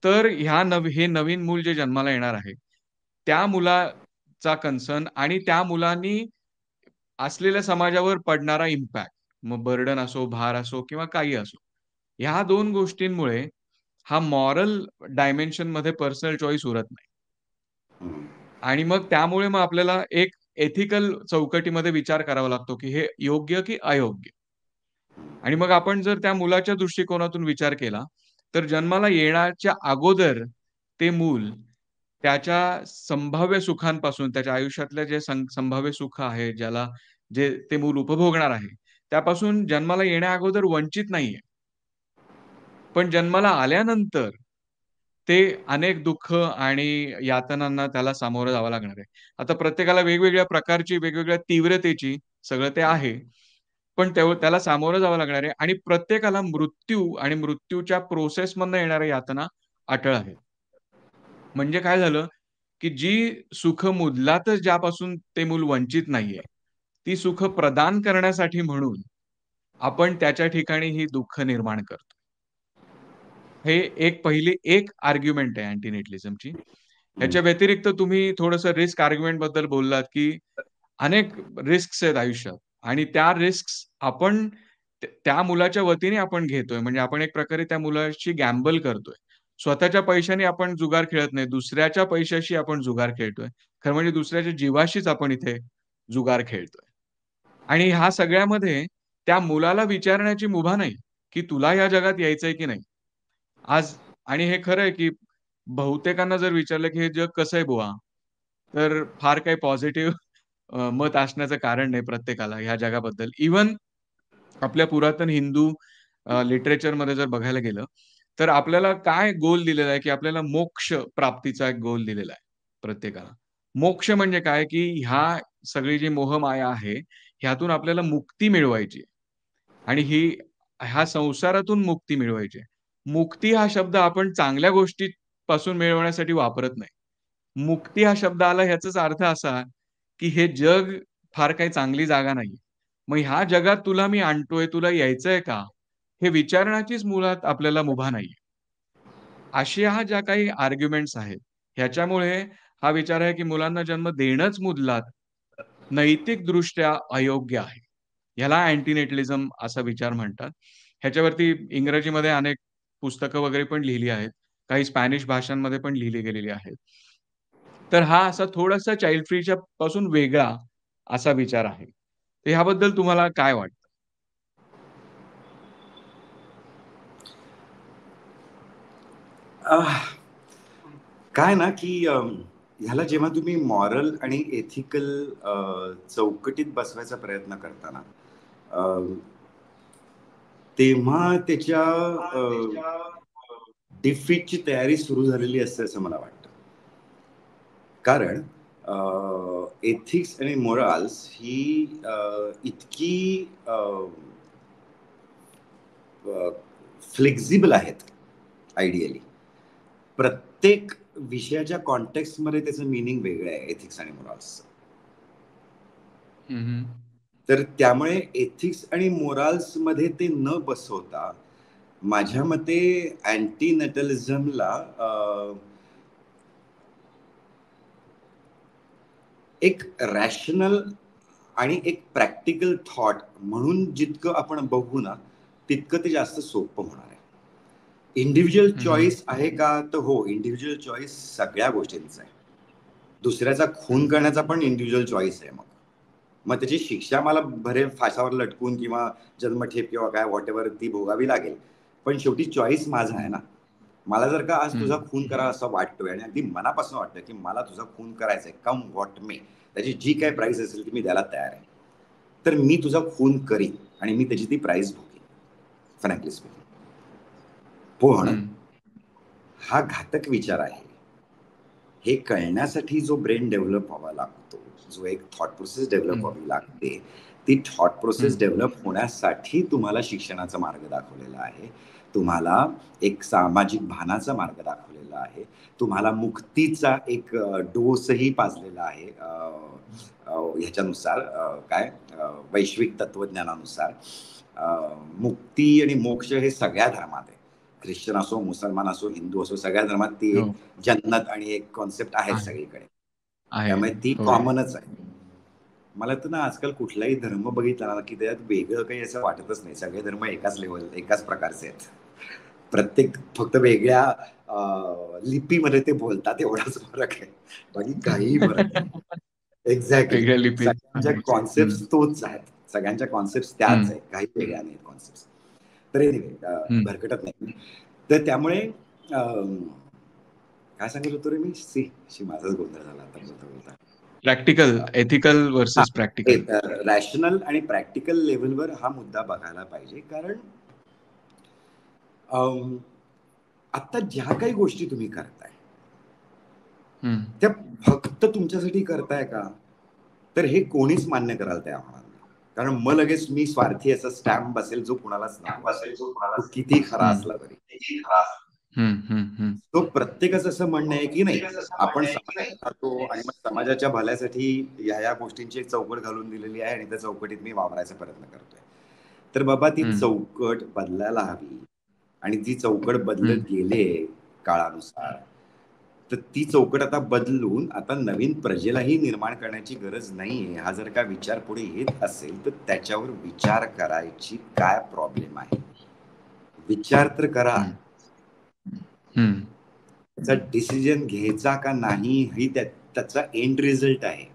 तर हे नवीन मूल जे जन्माला येणार आहे, त्या मुलाचा कन्सर्न आणि त्या मुलानी असलेल्या समाजावर पडणारा इम्पॅक्ट, मग बर्डन असो, भार असो किंवा काही असो. ह्या 2 गोष्टींमुळे हा मॉरल डायमेन्शनमध्ये पर्सनल चॉईस उरत नाही. हं. आणि मग त्यामुळे मग आपल्याला एक एथिकल चौकटीमध्ये विचार करावा लागतो, की हे योग्य की अयोग्य? आणि मग आपण जर त्या मुलाच्या दृष्टिकोनातून विचार केला, तर जन्माला येण्याच्या अगोदर ते मूल त्याच्या संभाव्य सुखांपासून, त्याच्या आयुष्यातल्या जे संभाव्य सुख आहे, जे ते मूल उपभोगणार आहे, त्यापासून जन्माला येण्या अगोदर वंचित नाहीये. पण जन्माला आल्यानंतर ते अनेक दुःख आणि यातनांना त्याला सामोरं जावं लागणार आहे. आता प्रत्येकाला वेगवेगळ्या प्रकारची, वेगवेगळ्या तीव्रतेची सगळं ते आहे. पण त्याला सामोरं जावं लागणार आहे आणि प्रत्येकाला मृत्यू आणि मृत्यूच्या प्रोसेसमधनं येणाऱ्या यातना अटळ आहेत. म्हणजे काय झालं, की जी सुख मुदलातच ज्यापासून ते मूल वंचित नाहीये, ती सुख प्रदान करण्यासाठी म्हणून आपण त्याच्या ठिकाणी ही दुःख निर्माण करतो. हे एक आर्ग्युमेंट आहे अँटी-नेटलिझमची. हं. ह्याच्या व्यतिरिक्त तुम्ही थोडंसं रिस्क आर्ग्युमेंटबद्दल बोललात, की अनेक रिस्क्स आहेत आयुष्यात आणि त्या रिस्क्स आपण त्या मुलाच्या वतीने आपण घेतोय. म्हणजे आपण एक प्रकारे त्या मुलाशी गॅम्बल करतोय. स्वतःच्या पैशाने आपण जुगार खेळत नाही. दुसऱ्याच्या पैशाशी आपण जुगार खेळतोय. खरं म्हणजे दुसऱ्याच्या जीवाशीच आपण इथे जुगार खेळतोय. आणि ह्या सगळ्यामध्ये त्या मुलाला विचारण्याची मुभा नाही, की तुला या जगात यायचंय की नाही? आज आणि हे खरं आहे, की बहुतेकांना जर विचारलं, की "हे जग कसं आहे बुवा?" तर फार काही पॉझिटिव्ह मत असण्याचं कारण नाही प्रत्येकाला ह्या जगाबद्दल. इव्हन आपल्या पुरातन हिंदू लिटरेचरमध्ये जर बघायला गेलं, तर आपल्याला काय गोल दिलेला आहे, की आपल्याला मोक्ष प्राप्तीचा एक गोल दिलेला आहे प्रत्येकाला. मोक्ष म्हणजे काय, की ह्या सगळी जी मोहमाया आहे, ह्यातून आपल्याला मुक्ती मिळवायची आहे. आणि ह्या संसारातून मुक्ती मिळवायची आहे. मुक्ती हा शब्द आपण चांगल्या गोष्टीपासून मिळवण्यासाठी वापरत नाही. मुक्ती हा शब्द आला ह्याचाच अर्थ असा, की हे जग फार काही चांगली जागा नाहीये. मग ह्या जगात तुला मी आणतोय, तुला यायचंय का? हे विचारण्याचीच मुळात आपल्याला मुभा नाहीये. अशा ज्या काही आर्ग्युमेंट्स आहेत, ह्याच्यामुळे हा विचार आहे की मुलांना जन्म देणंच मुद्दाम नैतिकदृष्ट्या अयोग्य आहे. ह्याला अँटीनेटलिझम असा विचार म्हणतात. ह्याच्यावरती इंग्रजीमध्ये अनेक पुस्तकं वगैरे पण लिहिली आहेत. काही स्पॅनिश भाषांमध्ये पण लिहिली गेलेली आहेत. तर हा असा थोडासा चाइल्ड फ्रीच्या पासून वेगळा असा विचार आहे. तर ह्याबद्दल तुम्हाला काय वाटतं? काय ना की ह्याला जेव्हा तुम्ही मॉरल आणि एथिकल चौकटीत बसवायचा प्रयत्न करताना तेव्हा त्याच्या डिफीटची तयारी सुरू झालेली असते असं मला वाटतं. कारण एथिक्स आणि मोरल्स ही इतकी फ्लेक्झिबल आहेत आयडियली. प्रत्येक विषयाच्या कॉन्टेक्स्टमध्ये त्याचं मिनिंग वेगळं आहे एथिक्स आणि मोरल्सचं. तर त्यामुळे एथिक्स आणि मोरल्स मध्ये ते न बसवता माझ्या मते अँटीनेटलिझमला एक रॅशनल आणि एक प्रॅक्टिकल थॉट म्हणून जितकं आपण बघू ना तितकं ते जास्त सोपं होणार आहे. इंडिव्हिज्युअल चॉईस आहे का? तर हो, इंडिव्हिज्युअल चॉईस सगळ्या गोष्टींचा आहे. दुसऱ्याचा खून करण्याचा पण इंडिव्हिज्युअल चॉईस आहे. मग त्याची शिक्षा मला भरे फासावर लटकून किंवा जन्मठेप किंवा काय व्हॉट एव्हर ती भोगावी लागेल. पण शेवटी चॉईस माझा आहे ना. मला जर का आज तुझा खून करा असं वाटतोय आणि अगदी मनापासून वाटतं की मला तुझा खून करायचा आहे, कम व्हॉट मे, त्याची जी काही प्राइस असेल ती मी द्यायला तयार आहे, तर मी तुझा खून करीन आणि मी त्याची ती प्राइस भोगेन. Frankly speaking. पण हा घातक विचार आहे. हे कळण्यासाठी जो ब्रेन डेव्हलप व्हावा लागतो, जो एक थॉट प्रोसेस डेव्हलप व्हावी लागते, ती थॉट प्रोसेस डेव्हलप होण्यासाठी तुम्हाला शिक्षणाचा मार्ग दाखवलेला आहे. तुम्हाला एक सामाजिक भानाचा मार्ग दाखवलेला आहे. तुम्हाला मुक्तीचा एक डोसही पाजलेला आहे ह्याच्यानुसार काय वैश्विक तत्वज्ञानानुसार. मुक्ती आणि मोक्ष हे सगळ्या धर्मात आहे. ख्रिश्चन असो, मुसलमान असो, हिंदू असो, सगळ्या धर्मात ती एक जन्नत आणि एक कॉन्सेप्ट आहे सगळीकडे. त्यामुळे ती कॉमनच आहे. मला तर ना आजकाल कुठलाही धर्म बघितला ना की त्यात वेगळं काही असं वाटतच नाही. सगळे धर्म एकाच लेवल, एकाच प्रकारचे आहेत. प्रत्येक फक्त वेगळ्या लिपीमध्ये ते बोलतात एवढाच फरक आहे. बाकी काहीही फरक नाही. एक्झॅक्टली. वेगळ्या लिपीत. सगळ्यांच्या कॉन्सेप्ट तोच आहेत. सगळ्यांच्या कॉन्सेप्ट त्याच आहेत. काही वेगळ्या नाहीत कॉन्सेप्ट. तर एनिवे भरकटत नाही. तर त्यामुळे काय सांगत होतो रे मी? माझाच गोंधळ झाला आता बोलता बोलता. Practical, ethical versus practical. Rational आणि प्रॅक्टिकल लेवलवर हा मुद्दा बघायला पाहिजे. कारण आता ज्या काही गोष्टी तुम्ही करताय त्या फक्त तुमच्यासाठी करताय का? तर हे कोणीच मान्य करायला तयार होणार नाही. कारण मग लगेच मी स्वार्थी असा स्टॅम्प बसेल जो कुणालाच नको, किती खरा असला तरी. तो प्रत्येकाचं असं म्हणणं आहे की नाही, आपण समाजात राहतो आणि मग समाजाच्या भल्यासाठी ह्या गोष्टींची एक चौकट घालून दिलेली आहे आणि त्या चौकटीत मी वावरायचा प्रयत्न करतोय. तर बाबा ती चौकट बदलायला हवी आणि ती चौकट बदलत गेले काळानुसार. तर ती चौकट आता बदलून आता नवीन प्रजेलाही निर्माण करण्याची गरज नाहीये. हा जर का विचार पुढे येत असेल तर त्याच्यावर विचार करायची काय प्रॉब्लेम आहे? विचार तर करा. त्याचा डिसिजन घ्यायचा का नाही ही त्याचा एंड रिझल्ट आहे.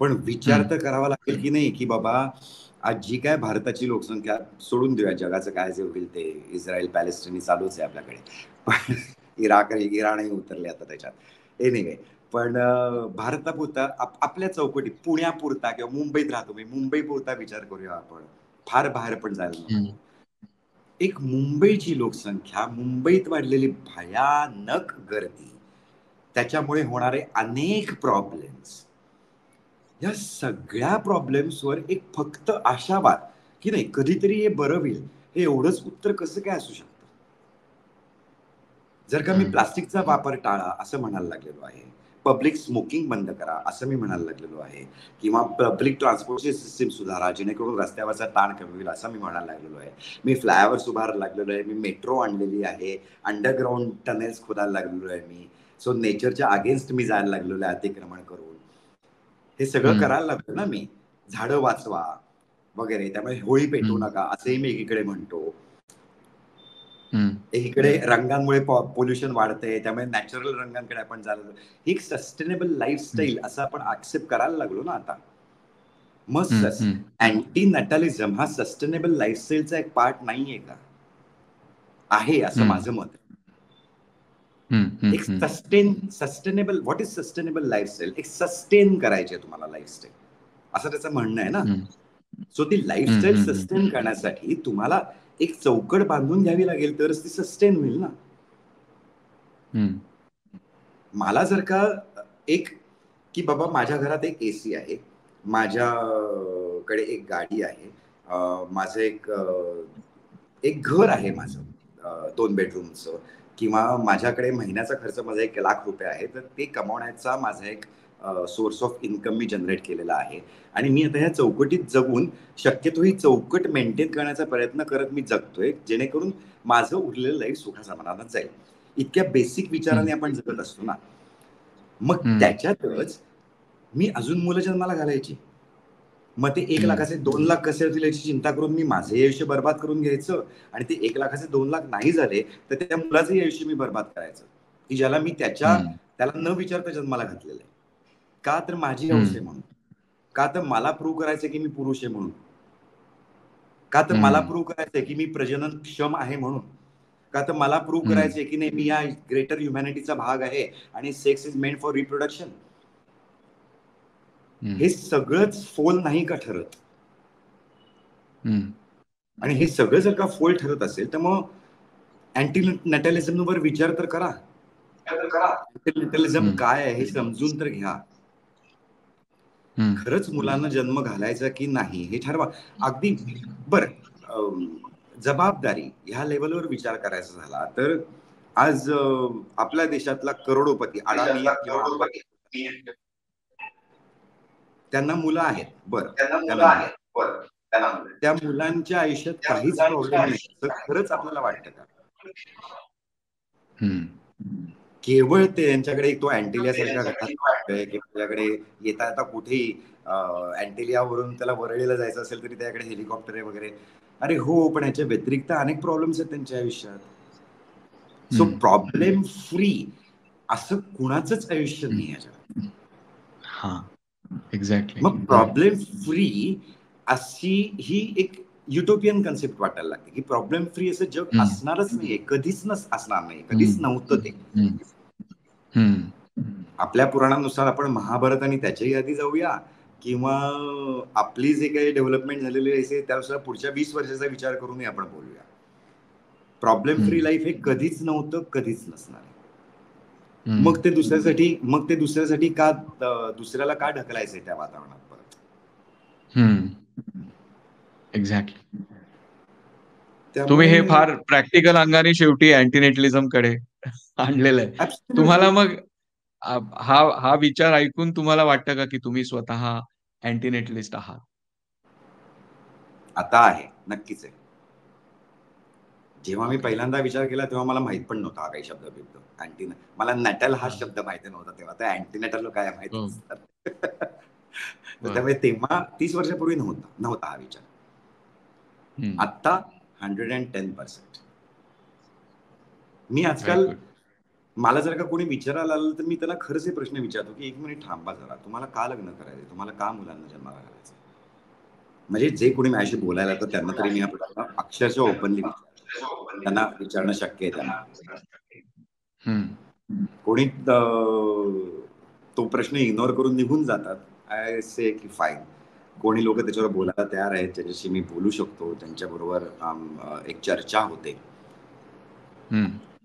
पण विचार तर करावा लागेल की नाही की बाबा आज जी काय भारताची लोकसंख्या, सोडून देऊया जगाचं काय जे होईल ते, इस्रायल पॅलेस्टाईन चालूच आहे आपल्याकडे, पण इराणही उतरले आता त्याच्यात. एनिवे, पण भारतापुरता आपल्या चौकटीत पुण्यापुरता किंवा मुंबईत राहतो मी, मुंबईपुरता विचार करूया आपण, फार बाहेर पण जायला नको. एक मुंबईची लोकसंख्या, मुंबईत वाढलेली भयानक गर्दी, त्याच्यामुळे होणारे अनेक प्रॉब्लेम्स, या सगळ्या प्रॉब्लेम्सवर एक फक्त आशावाद की नाही कधीतरी हे बरं होईल, हे एवढंच उत्तर कसं काय असू शकतं? जर का मी प्लास्टिकचा वापर टाळा असं म्हणायला लागलेलो आहे, पब्लिक स्मोकिंग बंद करा असं मी म्हणायला लागलेलो आहे, किंवा पब्लिक ट्रान्सपोर्टची सिस्टीम सुधारा जेणेकरून रस्त्यावरचा ताण कमी होईल असं मी म्हणायला लागलेलो आहे, मी फ्लायओव्हर उभारायला लागलेलो आहे, मी मेट्रो आणलेली आहे, अंडरग्राऊंड टनेल्स खोदायला लागलेलो आहे मी, सो नेचरच्या अगेन्स्ट मी जायला लागलेलो आहे अतिक्रमण करून. हे सगळं करायला लागलो ना मी. झाडं वाचवा वगैरे, त्यामुळे होळी पेटवू नका असंही मी एकीकडे म्हणतो. एकीकडे रंगांमुळे पोल्युशन वाढतंय, त्यामुळे नॅचरल रंगांकडे आपण झालं. ही एक सस्टेनेबल लाईफस्टाईल असं आपण ऍक्सेप्ट करायला लागलो ना आता. मग अँटी नॅटलिझम हा सस्टेनेबल लाईफस्टाईलचा एक पार्ट नाहीये का? आहे असं माझं मत. एक sustainable, what is sustainable lifestyle? एक सस्टेन करायची आहे तुम्हाला लाईफस्टाईल, असं त्याचं म्हणणं आहे ना. सो ती लाईफस्टाईल सस्टेन करण्यासाठी तुम्हाला एक चौकट बांधून घ्यावी लागेल, तरच ती सस्टेन होईल ना. मला जर का एक की बाबा माझ्या घरात एक एसी आहे, माझ्याकडे एक गाडी आहे, माझं एक घर आहे माझं 2 बेडरूमचं, किंवा माझ्याकडे महिन्याचा खर्च माझा 1,00,000 आहे, तर ते कमावण्याचा माझा एक source of income me generate केलेला आहे. आणि मी आता ह्या चौकटीत जगून शक्यतो ही चौकट मेंटेन करण्याचा प्रयत्न करत मी जगतोय, जेणेकरून माझं उरलेलं लाईफ सुखासमाधानात जाईल. इतक्या बेसिक विचाराने आपण जगत असतो ना. मग त्याच्यातच मी अजून मुलं जन्माला घालायची. मग ते 1,00,000चे 2,00,000 कसे होतील याची चिंता करून मी माझे आयुष्य बर्बाद करून घ्यायचं, आणि ते 1,00,000चे 2,00,000 नाही झाले तर त्या मुलाचंही आयुष्य मी बर्बाद करायचं, की ज्याला मी त्याला न विचारता जन्माला घातलेलं आहे. का? तर माझी हौस आहे म्हणून. का? तर मला प्रूव्ह करायचं की मी पुरुष आहे म्हणून. का? तर मला प्रूव्ह करायचंय की मी प्रजननक्षम आहे म्हणून. का? तर मला प्रूव्ह करायचंय की नाही मी या ग्रेटर ह्युमॅनिटीचा भाग आहे आणि sex is meant for reproduction. हे सगळंच फोल नाही का ठरत? आणि हे सगळं जर का फोल ठरत असेल तर मग अँटी नॅटलिझमवर विचार तर करा. अँटी नॅटलिझम काय आहे हे समजून तर घ्या. खरंच मुलांना जन्म घालायचा की नाही हे ठरवा. अगदी बरं, जबाबदारी ह्या लेवलवर विचार करायचा झाला तर आज आपल्या देशातला करोडोपती अडाणी किंवा अंबानी, त्यांना मुलं आहेत. बरं, त्या मुलांच्या आयुष्यात काहीच प्रॉब्लेम नाही असं खरंच आपल्याला वाटतं का? केवळ त्यांच्याकडे तो अँटिलिया सारखा घरात की त्याच्याकडे येता येता कुठेही अँटिलियावरून त्याला वरळीला जायचं असेल तरी त्याकडे हेलिकॉप्टर आहे वगैरे. अरे हो, पण ह्याच्या व्यतिरिक्त अनेक प्रॉब्लेम्स आहेत त्यांच्या आयुष्यात. सो प्रॉब्लेम फ्री असं कुणाचंच आयुष्य नाही याच्यात. एक्झॅक्टली. मग प्रॉब्लेम फ्री अशी ही एक युटोपियन कन्सेप्ट वाटायला लागते की प्रॉब्लेम फ्री असं जग असणारच नाहीये, कधीच असणार नाही, कधीच नव्हतं ते. आपल्या पुराणानुसार आपण महाभारत आणि त्याच्याही आधी जाऊया, किंवा आपली जे काही डेव्हलपमेंट झालेली आहे त्यानुसार पुढच्या 20 वर्षाचा विचार करूनही आपण बोलूया. प्रॉब्लेम फ्री लाईफ हे कधीच नव्हतं, कधीच नसणार. मग ते दुसऱ्यासाठी का दुसऱ्याला का ढकलायचंय त्या वातावरणात परत? एक्झॅक्टली. तुम्ही हे त्यामुळे फार प्रॅक्टिकल अंगाने शेवटी अँटीनेटलिझम कडे आणलेलं आहे. तुम्हाला मग हा विचार ऐकून तुम्हाला वाटतं का की तुम्ही स्वतः अँटीनेटलिस्ट आहात? आता आहे, नक्कीच आहे. जेव्हा मी पहिल्यांदा विचार केला तेव्हा मला माहित पण नव्हता हा काही शब्द बिब्द. मला नॅटल हा शब्द माहिती नव्हता तेव्हा. त्या अँटीनॅटल काय माहिती नसतं. त्यामुळे तेव्हा 30 वर्षापूर्वी नव्हता हा विचार. आता 110%. मी आजकाल, मला जर का कोणी विचारायला आलं तर मी त्याला खरंच हे प्रश्न विचारतो की 1 मिनिट थांबा जरा, तुम्हाला का लग्न करायचं, तुम्हाला का मुलांना जन्माला घालायचं? म्हणजे जे कोणी माझ्याशी बोलायला तर त्यांना तरी मी हा प्रश्न अक्षरशः ओपनली त्यांना विचारणं शक्य आहे त्यांना. कोणी तो प्रश्न इग्नोर करून निघून जातात. आय से की फाईन. कोणी लोक त्याच्यावर बोलायला तयार आहेत, ज्याच्याशी मी बोलू शकतो, त्यांच्याबरोबर एक चर्चा होते.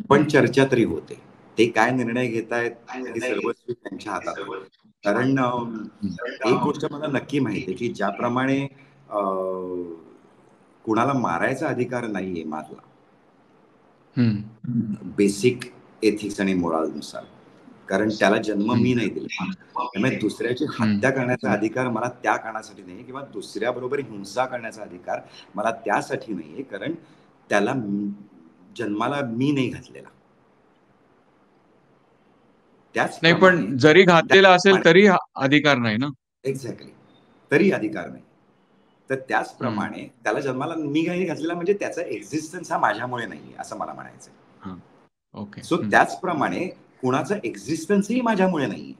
पण चर्चा तरी होते. ते काय निर्णय घेतायत हे सर्वस्वी त्यांच्या हातात आहे. कारण एक गोष्ट मला नक्की माहिती आहे की ज्याप्रमाणे कुणाला मारायचा अधिकार नाहीये माझा, बेसिक एथिक्स आणि मोरालनुसार, कारण त्याला जन्म मी नाही दिला. त्यामुळे दुसऱ्याची हत्या करण्याचा अधिकार मला त्या कारणासाठी नाही, किंवा दुसऱ्याबरोबर हिंसा करण्याचा अधिकार मला त्यासाठी नाहीये कारण त्याला जन्माला मी नाही घातलेला. नाही, पण त्याचप्रमाणे जरी घातलेला असेल तरी अधिकार नाही ना. एक्झॅक्टली, तरी अधिकार नाही. तर हम्म. त्याचप्रमाणे त्याला जन्माला मी काही घातलेला म्हणजे त्याचा एक्झिस्टन्स हा माझ्यामुळे नाहीये असं मला म्हणायचंय. हा. ओके. सो त्याचप्रमाणे कुणाचा एक्झिस्टन्सही माझ्यामुळे नाहीये.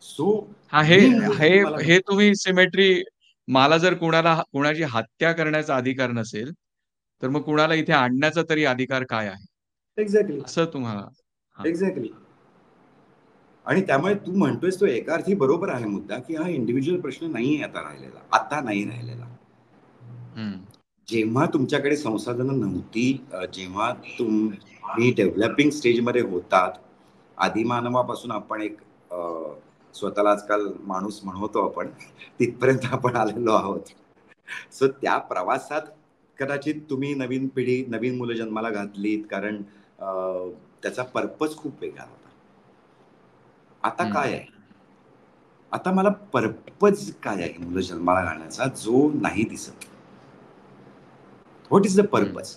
सो हा, हे मी हे जन्माला हे तुम्ही सिमेट्री, मला जर कुणाची हत्या करण्याचा अधिकार नसेल, तर मग कुणाला इथे आणण्याचा तरी अधिकार काय आहे, एक्झॅक्टली असं तुम्हाला. हा. एक्झॅक्टली. आणि त्यामुळे तू म्हणतोयस तो एका अर्थी बरोबर आहे मुद्दा, की हा इंडिव्हिज्युअल प्रश्न नाहीये आता नाही राहिलेला. जेव्हा तुमच्याकडे संसाधनं नव्हती, जेव्हा तुम्ही डेव्हलपिंग स्टेजमध्ये होतात, आदिमानवापासून आपण एक स्वतःला आजकाल माणूस म्हणतो आपण, तिथपर्यंत आपण आलेलो आहोत. सो त्या प्रवासात कदाचित तुम्ही नवीन पिढी, नवीन मुलं जन्माला घातलीत, कारण त्याचा पर्पज खूप वेगळा होता. आता काय आहे? आता मला पर्पज काय आहे मुलं जन्माला घालण्याचा, जो नाही दिसत. What is the purpose?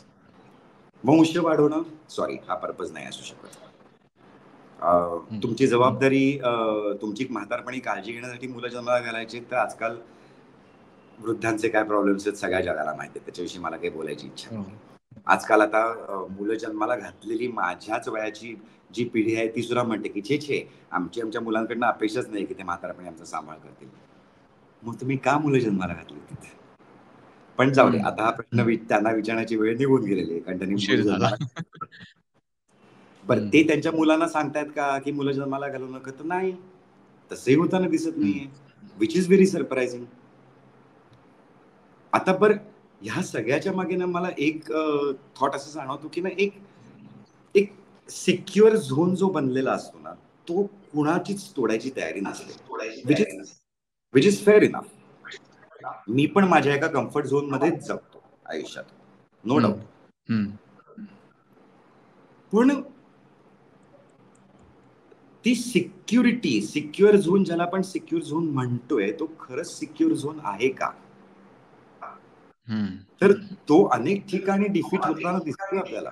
वंश वाढवणं? सॉरी, हा पर्पज नाही असू शकत. तुमची जबाबदारी, तुमची म्हातारपणी काळजी घेण्यासाठी मुलं जन्माला घालायची, तर आजकाल वृद्धांचे काय प्रॉब्लेम्स आहेत सगळ्या जगाला माहिती आहे. त्याच्याविषयी मला काही बोलायची इच्छा नाही. आजकाल आता मुलं जन्माला घातलेली माझ्याच वयाची जी पिढी आहे ती सुद्धा म्हणते की छे आमच्या मुलांकडनं अपेक्षाच नाही की ते म्हातारपणी आमचा सांभाळ करतील. मग तुम्ही का मुलं जन्माला घातली तिथे? पण जाऊ दे, आता हा प्रश्न त्यांना विचारण्याची वेळ निघून गेलेली आहे, कारण त्यांनी मुलं उशीर झाला. जन्माला. बरं, ते त्यांच्या मुलांना सांगतायत का की मुलं जन्माला घालू नका? तर नाही, तसंही होताना दिसत नाहीये, विच इज व्हेरी सरप्राइझिंग. आता बरं, ह्या सगळ्याच्या मागे ना मला एक थॉट असं जाणवतो की ना, एक एक सिक्युअर झोन जो बनलेला असतो ना, तो कुणाचीच तोडायची तयारी नसते, विच इज फेअर इनफ. मी पण माझ्या एका कम्फर्ट झोन मध्येच जगतो आयुष्यात, नो डाऊट. पण ती सिक्युअर झोन, ज्याला आपण सिक्युअर झोन म्हणतोय, तो खरंच सिक्युअर झोन आहे का? तर तो अनेक ठिकाणी डिफीट होताना दिसतोय आपल्याला,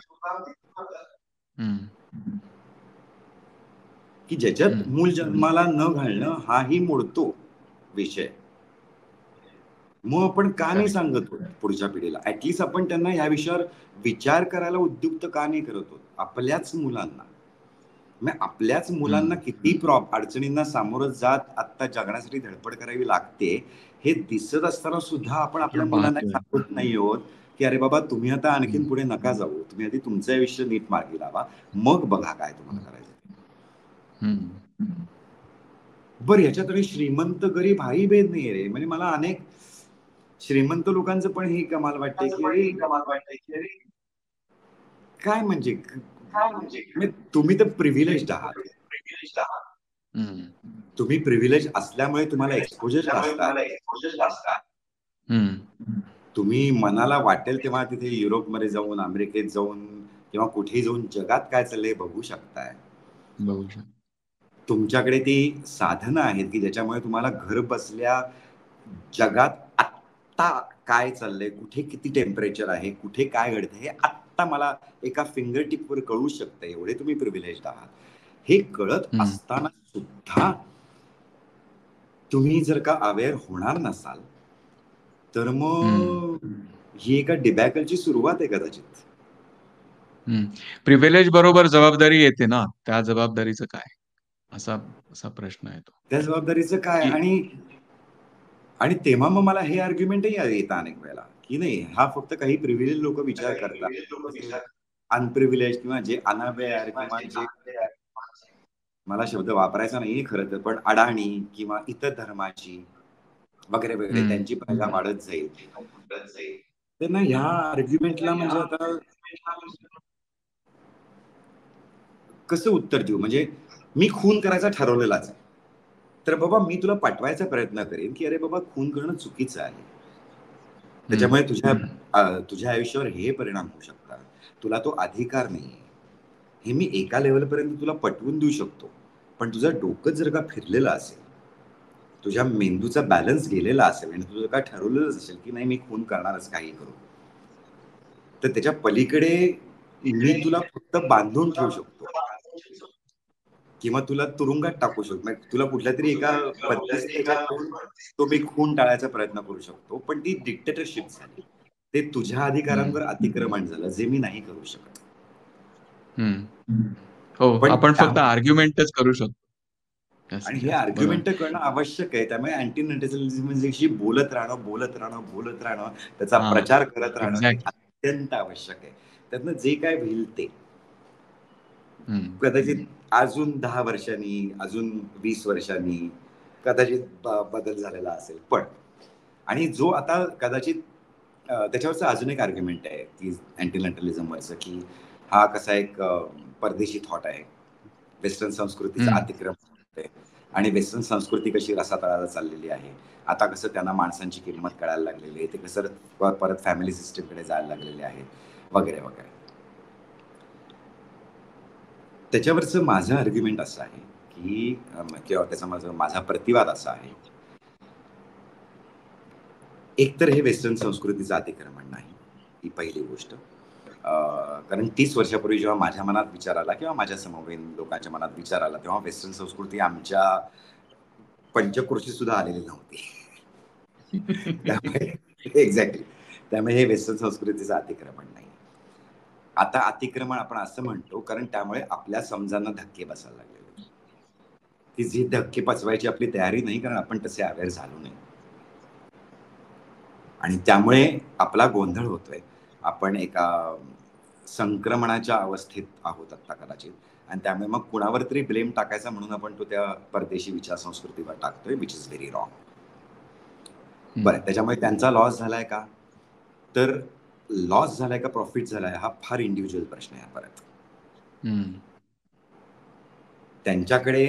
की ज्याच्यात मूल जन्माला न घालणं हाही मोडतो विषय. मग आपण का नाही सांगत पुढच्या पिढीला? ऍटलिस्ट आपण त्यांना ह्या विषयावर विचार करायला उद्युक्त का नाही करत होत? आपल्याच मुलांना किती अडचणींना सामोरं जात आता जगण्यासाठी धडपड करावी लागते, हे दिसत असताना सुद्धा आपण आपल्या मुलांना सांगत नाही आहोत की अरे बाबा, तुम्ही आता आणखीन पुढे नका जाऊ, तुम्ही आधी तुमचं आयुष्य नीट मार्गी लावा, मग बघा काय तुम्हाला करायचं. बरं, ह्याच्यात आणि श्रीमंत गरीब हाही भेद नाहीये रे. म्हणजे मला अनेक श्रीमंत लोकांचं पण हे कमाल वाटते की अरे काय म्हणजे तुम्ही तर प्रिव्हिलेज्ड आहात. तुम्ही प्रिव्हिलेज असल्यामुळे तुम्हाला एक्सपोजर जास्त आहे. तुम्ही मनाला वाटेल तेव्हा तिथे युरोपमध्ये जाऊन, अमेरिकेत जाऊन किंवा कुठेही जाऊन जगात काय चाललंय बघू शकताय. तुमच्याकडे ती साधनं आहेत की ज्याच्यामुळे तुम्हाला घर बसल्या जगात आत्ता काय चाललंय, कुठे किती टेम्परेचर आहे, कुठे काय घडतंय, हे आत्ता मला एका फिंगर टिपवर कळू शकतं. एवढे तुम्ही प्रिव्हिलेज्ड आहात. हे कळत असताना सुद्धा तुम्ही जर का अवेअर होणार नसाल, तर मग ही एका डिबॅकलची सुरुवात आहे कदाचित. प्रिव्हिलेज बरोबर जबाबदारी येते ना, त्या जबाबदारीचं काय, असा प्रश्न आहे तो. त्या जबाबदारीचं काय? आणि तेव्हा मग मला हे आर्ग्युमेंटही येतं अनेक वेळेला की नाही, हा फक्त काही प्रिव्हिलेज लोक विचार करतात, अनप्रिव्हिलेज किंवा जे अनअवेअर किंवा जे, मला शब्द वापरायचा नाहीये खरं तर, पण अडाणी किंवा इतर धर्माची वगैरे वगैरे त्यांची प्रजा वाढत जाईल. त्यांना ह्या आर्ग्युमेंटला म्हणजे आता कसं उत्तर देऊ? म्हणजे मी खून करायचा ठरवलेलाच आहे, तर बाबा मी तुला पटवायचा प्रयत्न करेन की अरे बाबा, खून करणं चुकीचं आहे, त्याच्यामुळे तुझ्या आयुष्यावर हे परिणाम होऊ शकतात, तुला तो अधिकार नाहीये, हे मी एका लेवलपर्यंत तुला पटवून देऊ शकतो. पण तुझं डोकं जर का फिरलेलं असेल, तुझ्या मेंदूचा बॅलन्स गेलेला असेल आणि तुझं काय ठरवलेलंच असेल की नाही मी खून करणारच काही करू, तर त्याच्या पलीकडे मी तुला फक्त बांधून ठेवू शकतो किंवा तुला तुरुंगात टाकू शकतो. म्हणजे तुला कुठल्या तरी एका बंदिस्त ह्याच्यात ठेवून तो मी खून टाळायचा प्रयत्न करू शकतो, पण ती डिक्टेटरशिप झाली. ते तुझ्या अधिकारांवर अतिक्रमण झालं, जे मी नाही करू शकत. हो, पण आपण फक्त आर्ग्युमेंटच करू शकतो. आणि जास्तीत हे जास्त. बरोबर. आर्ग्युमेंट करणं आवश्यक आहे. त्यामुळे अँटी नेटिझलिझम म्हणजे बोलत राहणं, त्याचा हां. प्रचार करत राहणं हे एक्झॅक्टली. अत्यंत आवश्यक आहे. त्यातनं जे काय होईल ते. हं. कदाचित अजून 10 वर्षांनी, अजून 20 वर्षांनी कदाचित बदल झालेला असेल. पण आणि जो आता कदाचित त्याच्यावरचं अजून एक आर्ग्युमेंट आहे, की अँटी नेटिझमवरचं, की हा कसा एक परदेशी थॉट आहे. वेस्टर्न संस्कृतीचं हं. अतिक्रमण होतंय आणि वेस्टर्न संस्कृती कशी रसातळाला चाललेली आहे. आता कसं त्यांना माणसांची किंमत कळायला लागलेली आहे. ते कसं परत फॅमिली सिस्टमकडे जायला लागलेले आहेत, वगैरे, वगैरे. त्याच्यावरचं माझं आर्ग्युमेंट असं आहे, की किंवा त्याचा माझा प्रतिवाद असा आहे, एकतर हे वेस्टर्न संस्कृतीचं अतिक्रमण नाही, ही पहिली गोष्ट. कारण 30 वर्षापूर्वी जेव्हा माझ्या मनात विचार आला किंवा माझ्या समवयीन लोकांच्या मनात विचार आला, तेव्हा वेस्टर्न संस्कृती आमच्या पंचक्रोशीत सुद्धा आलेली नव्हती. त्यामुळे एक्झॅक्टली. त्यामुळे हे वेस्टर्न संस्कृतीचं अतिक्रमण नाही. आता अतिक्रमण आपण असं म्हणतो, कारण त्यामुळे आपल्या समजांना धक्के बसायला लागलेले आहेत. की जी धक्के पचवायची आपली तयारी नाही, कारण आपण तसे अवेअर झालो नाही. आणि त्यामुळे आपला गोंधळ होतोय. आपण एका संक्रमणाच्या अवस्थेत आहोत आता कदाचित, आणि त्यामुळे मग कुणावर तरी ब्लेम टाकायचा म्हणून आपण तो त्या परदेशी विचार संस्कृतीवर टाकतोय, विच इज व्हेरी रॉंग. बरं, त्याच्यामुळे त्यांचा लॉस झालाय का? तर लॉस झालाय का प्रॉफिट झालाय, हा फार इंडिव्हिज्युअल प्रश्न आहे परत. त्यांच्याकडे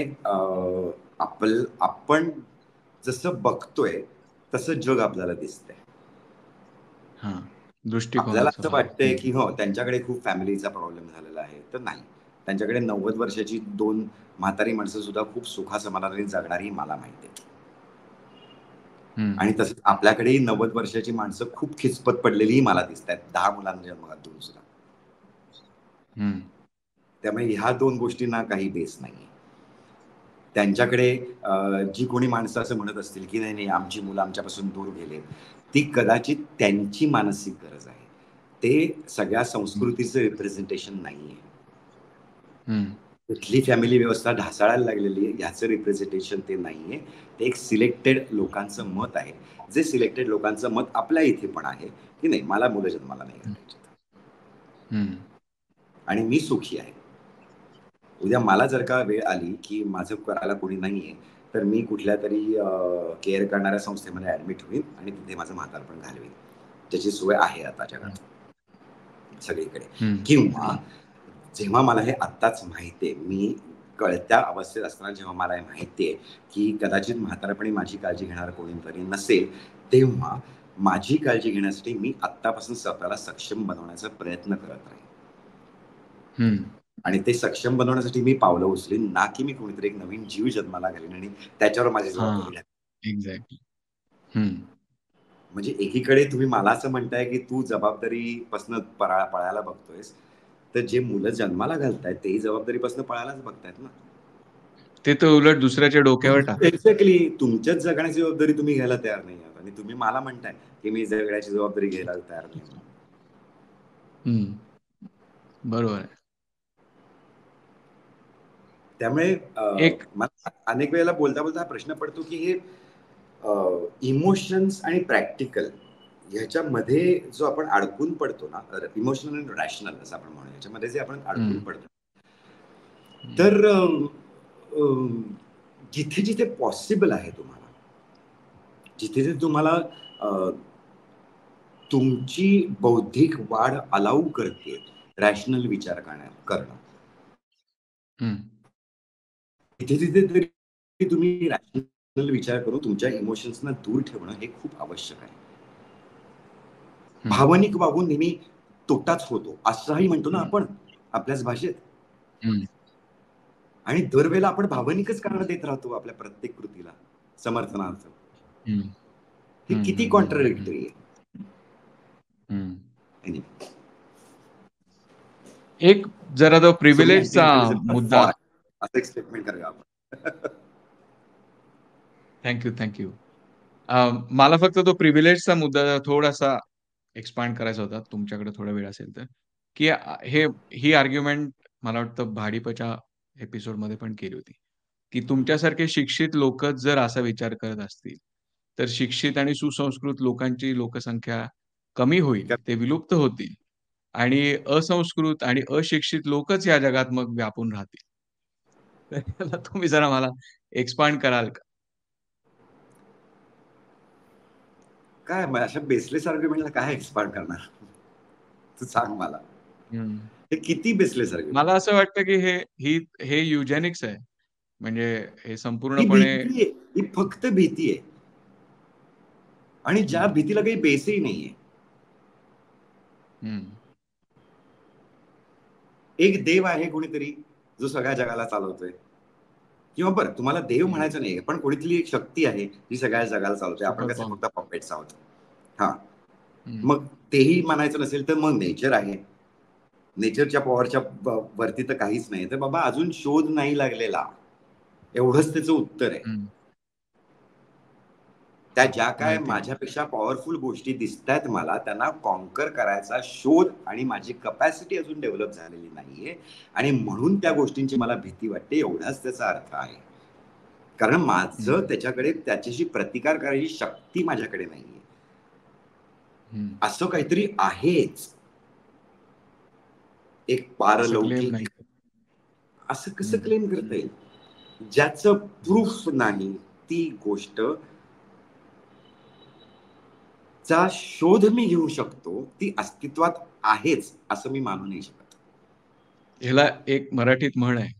आपण जसं बघतोय तसं जग आपल्याला दिसतंय. हां. आपल्याला दृष्टिकोनाचा असं भाग. वाटतंय, की हो, त्यांच्याकडे खूप फॅमिलीचा प्रॉब्लेम झालेला आहे. तर नाही. त्यांच्याकडे 90 वर्षाची 2 म्हातारी माणसं सुद्धा खूप सुखासमाधानाने जगणारी मला माहिती आहे. आणि तसंच आपल्याकडेही 90 वर्षाची माणसं खूप खिचपत पडलेलीही मला दिसतायत, 10 मुलांना जन्म घालून सुद्धा. त्यामुळे ह्या 2 गोष्टींना काही बेस नाहीये. त्यांच्याकडे जी कोणी माणसं असं म्हणत असतील, की नाही, आमची मुलं आमच्यापासून दूर गेले, ती कदाचित त्यांची मानसिक गरज आहे. ते सगळ्या संस्कृतीचं रिप्रेझेंटेशन नाहीये. कुठली फॅमिली व्यवस्था ढासळायला लागलेली आहे ह्याचं रिप्रेझेंटेशन ते नाहीये. ते एक सिलेक्टेड लोकांचं मत आहे. जे सिलेक्टेड लोकांचं मत आपल्या इथे पण आहे, की नाही, मला मुलं जन्माला नाही घालायची आणि मी सुखी आहे. उद्या मला जर का वेळ आली, की माझं करायला कोणी नाहीये, तर मी कुठल्यातरी केअर करणाऱ्या संस्थेमध्ये ॲडमिट होईन आणि तिथे माझं म्हातारपण घालवीन. त्याची सोय आहे आता जगात सगळीकडे. किंवा जेव्हा मला हे आत्ताच माहिती आहे, मी कळत्या अवस्थेत असताना जेव्हा मला हे माहिती आहे, की कदाचित म्हातारपणी माझी काळजी घेणारं कोणीतरी नसेल, तेव्हा माझी काळजी घेण्यासाठी मी आत्तापासून स्वतःला सक्षम बनवण्याचा प्रयत्न करत राहीन. आणि ते सक्षम बनवण्यासाठी मी पावलं उचलीन, ना की मी कोणीतरी एक नवीन जीव जन्माला घालीन आणि त्याच्यावर माझी जबाबदारी घालीन. एक्झॅक्टली. म्हणजे एकीकडे तुम्ही मला असं म्हणताय, की तू जबाबदारीपासून पळायला बघतोयस, तर जे मुलं जन्माला घालतायत तेही जबाबदारीपासून पळायलाच बघतायत ना. ते तर उलट दुसऱ्याच्या डोक्यावर टाकतात. एक्झॅक्टली. तुमच्याच जगण्याची जबाबदारी तुम्ही घ्यायला तयार नाही आहात आणि तुम्ही मला म्हणताय, की मी जगण्याची जबाबदारी घ्यायला तयार नाही. बरोबर आहे. त्यामुळे एक मला अनेक वेळेला बोलता बोलता हा प्रश्न पडतो, की हे इमोशन्स आणि प्रॅक्टिकल ह्याच्यामध्ये जो आपण अडकून पडतो ना, इमोशनल आणि रॅशनल असं आपण म्हणू, याच्यामध्ये जे आपण अडकून पडतो, तर जिथे जिथे पॉसिबल आहे तुम्हाला, जिथे जिथे तुम्हाला तुमची बौद्धिक वाढ अलाऊ करते रॅशनल विचार करणं, तिथे तिथे तरी तुम्ही रॅशनल विचार करून तुमच्या इमोशन्सना दूर ठेवणं हे खूप आवश्यक आहे. भावनिक वागून नेहमी तोटाच होतो असंही म्हणतो ना आपण आपल्याच भाषेत. आणि दरवेळेला आपण भावनिकच कारण देत राहतो आपल्या प्रत्येक कृतीला समर्थनार्थ. हे किती कॉन्ट्राडिक्टरी आहे. एक जरा तो सो मी अँटी प्रिव्हिलेजचा इंटेलिजन्सचा मुद्दा. फॉर असं एक स्टेटमेंट करूया आपण. Thank you. मला फक्त तो प्रिव्हिलेजचा मुद्दा थोडासा एक्सपांड करायचा होता, तुमच्याकडे थोडा वेळ असेल तर, की ही आर्ग्युमेंट मला वाटतं भाडीपच्या एपिसोडमध्ये पण केली होती, की तुमच्यासारखे शिक्षित लोकच जर असा विचार करत असतील, तर शिक्षित आणि सुसंस्कृत लोकांची लोकसंख्या कमी होईल, ते विलुप्त होतील आणि असंस्कृत आणि अशिक्षित लोकच या जगात मग व्यापून राहतील. तर याला तुम्ही जरा मला एक्सपांड कराल का? काय मग अशा बेसलेस आर्ग्युमेंटला काय एक्सपांड करणार? तू सांग मला. हं. हे किती बेसलेस आर्ग्युमेंट मला आहे? असं वाटतं, की हे युजेनिक्स आहे. म्हणजे हे ही संपूर्णपणे. भीती आहे. ही फक्त भीती आहे. आणि ज्या हं, भीतीला काही बेसही नाहीये. हं, एक देव आहे कोणीतरी जो सगळ्या जगाला चालवतोय. किंवा बरं तुम्हाला देव हं. म्हणायचं नाही, पण कोणीतरी एक शक्ती आहे जी सगळ्या जगाला चालवते. आपण सुपर कसे पॉवर. फक्त पपेट्स आहोत. हां. हं, मग तेही म्हणायचं नसेल तर मग नेचर आहे. नेचरच्या पॉवरच्या वरती तर काहीच नाही. तर बाबा अजून शोध नाही लागलेला. एवढंच त्याचं उत्तर आहे. हं. त्या ज्या काय माहिती आहे. माझ्यापेक्षा पॉवरफुल गोष्टी दिसतायत मला, त्यांना कॉन्कर करायचा शोध आणि माझी कपॅसिटी अजून डेव्हलप झालेली नाहीये आणि म्हणून त्या गोष्टींची मला भीती वाटते, एवढाच त्याचा अर्थ आहे. कारण माझं हं, त्याच्याकडे त्याच्याशी प्रतिकार करायची शक्ती माझ्याकडे नाहीये. हं. असं काहीतरी आहेच. एक असं क्लेम पारलौकिक. नाही. असं कसं हं, क्लेम करता येईल? ज्याचं हं. प्रूफ नाही, ती गोष्ट चा शोध मी घेऊ शकतो, ती अस्तित्वात आहेच, असं मी मानू नाही शकत. ह्याला एक मराठीत म्हण आहे,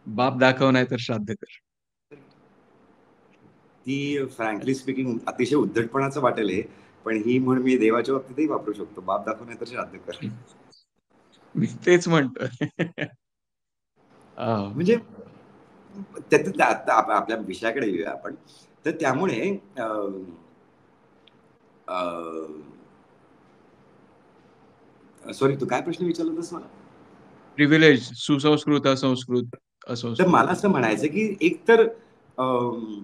"बाप दाखव नाही तर श्राद्ध कर." ती फ्रँकली स्पीकिंग अतिशय उद्धटपणाचं वाटेल हे, पण ही म्हण मी देवाच्या बाबतीतही वापरू शकतो. बाप दाखव नाही तर श्राद्ध कर. हं. मी तेच म्हणतोय. हां. म्हणजे त्यात आता आपल्या विषयाकडे येऊया आपण. तर त्यामुळे अ, अ, सॉरी तू काय प्रश्न विचारला होतास मला? प्रिव्हिलेज, सुसंस्कृत, असंस्कृत, तर असंस्कृत. मला असं म्हणायचं की एकतर अं,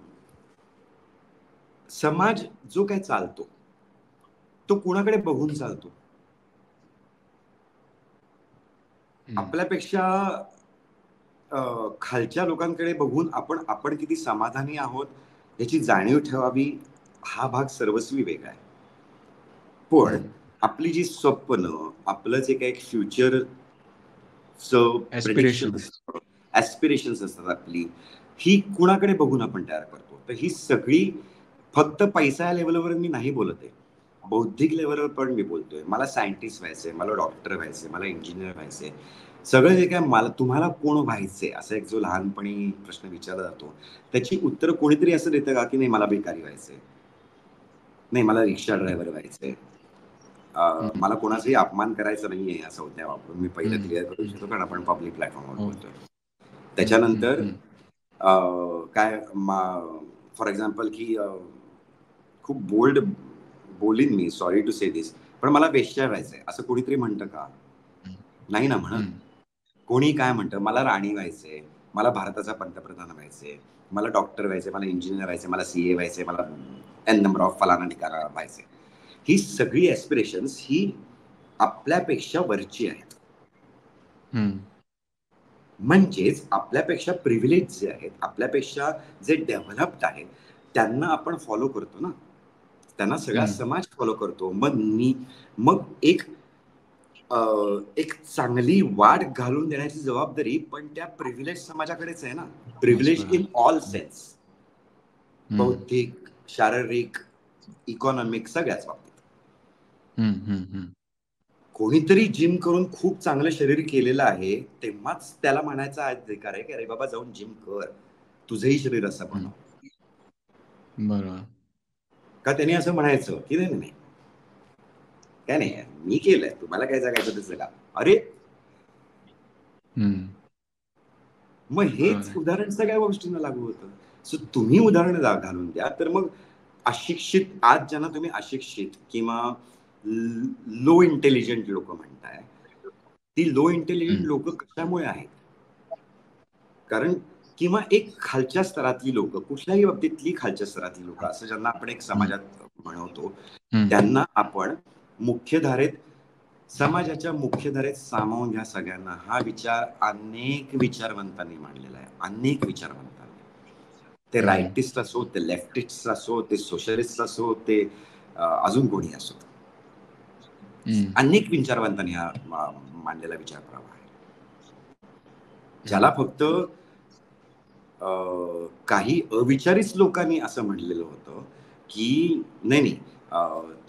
समाज जो काही चालतो, तो कुणाकडे बघून चालतो? हं. आपल्यापेक्षा खालच्या लोकांकडे बघून आपण आपण किती समाधानी आहोत याची जाणीव ठेवावी, हा भाग सर्वस्वी वेगळा आहे. पण हं. आपली जी स्वप्न, आपलं जे काही फ्युचरचं प्रेडिक्शन ॲस्पिरेशन्स. असतं, ॲस्पिरेशन्स असतात आपली, ही कुणाकडे बघून आपण तयार करतो. तर ही सगळी फक्त पैसा या लेव्हलवर मी नाही बोलत आहे. बौद्धिक लेव्हलवर पण मी बोलतोय. मला सायंटिस्ट व्हायचंय, मला डॉक्टर व्हायचंय, मला इंजिनियर व्हायचंय. सगळं जे काय मला तुम्हाला कोण व्हायचंय असा एक जो लहानपणी प्रश्न विचारला जातो, त्याची उत्तरं कोणीतरी असं देतं का, की नाही मला भिकारी व्हायचंय, नाही मला रिक्षा हं, ड्रायव्हर व्हायचंय. हं, मला कोणाचाही अपमान करायचा नाहीये या संज्ञा वापरून मी पहिलं हं, क्लिअर करू हं. इच्छितो, कारण आपण पब्लिक प्लॅटफॉर्मवर हो. बोलतोय. हं, हं, त्याच्यानंतर हं. काय फॉर एक्झाम्पल की खूप बोल्ड बोलीन मी, सॉरी टू से दिस, पण मला वेश्या व्हायचंय असं कोणीतरी म्हणतं का? हं, नाही ना म्हणत. हं, कोणी काय म्हणतं, मला राणी व्हायचंय, मला भारताचा पंतप्रधान व्हायचंय, मला डॉक्टर व्हायचंय, मला इंजिनियर व्हायचंय, मला सीए व्हायचंय, मला एन नंबर ऑफ फलाना ठिकाणा व्हायचंय. ही सगळी ॲस्पिरेशन्स ही आपल्यापेक्षा वरची आहेत. हं, म्हणजेच आपल्यापेक्षा प्रिव्हिलेज जे आहेत, आपल्यापेक्षा जे डेव्हलप्ड आहेत, त्यांना आपण फॉलो करतो ना. त्यांना सगळा हं. समाज फॉलो करतो. मग एक चांगली वाट घालून देण्याची जबाबदारी पण त्या प्रिव्हिलेज समाजाकडेच आहे ना. प्रिव्हिलेज समाजवर. इन ऑल हं, सेन्स. हं, बौद्धिक, शारीरिक, इकॉनॉमिक सगळ्याच बाबतीत. हं, हं, हं. कोणीतरी जिम करून खूप चांगलं शरीर केलेलं आहे, तेव्हाच त्याला म्हणायचा अधिकार आहे, की "अरे बाबा जाऊन जिम कर. तुझंही शरीर असं हं. बनव." बरोबर. का त्याने असं म्हणायचं, की "नाही, नाही, नाही. काय नाही, मी केलंय. तुम्हाला काय जगायचं ते जगा." अरे, हं. मग बरोबर हेच आहे. उदाहरण सगळ्या गोष्टींना लागू होतं. सो तुम्ही उदाहरणं घालून द्या, तर मग अशिक्षित आज ज्यांना तुम्ही अशिक्षित किंवा लो इंटेलिजंट लोकं म्हणताय, ती लो इंटेलिजंट हम्म, लोक कशामुळे आहेत? कारण किंवा एक खालच्या स्तरातली लोक, कुठल्याही बाबतीतली खालच्या स्तरातली लोक, असं ज्यांना आपण एक हम्म, समाजात म्हणवतो, हम्म, त्यांना आपण मुख्यधारेत, समाजाच्या मुख्यधारेत सामावून घ्या सगळ्यांना, हा विचार अनेक विचारवंतांनी मांडलेला आहे. अनेक विचारवंतांनी, ते हम्म, रायटिस्ट असो, ते लेफ्टिस्ट असो, ते सोशलिस्ट असो, ते अजून कोणी असो, हम्म, अनेक विचारवंतांनी हा मांडलेला विचार प्रवाह आहे. हम्म, ज्याला फक्त काही अविचारीच लोकांनी असं म्हटलेलं होतं की नाही नाही,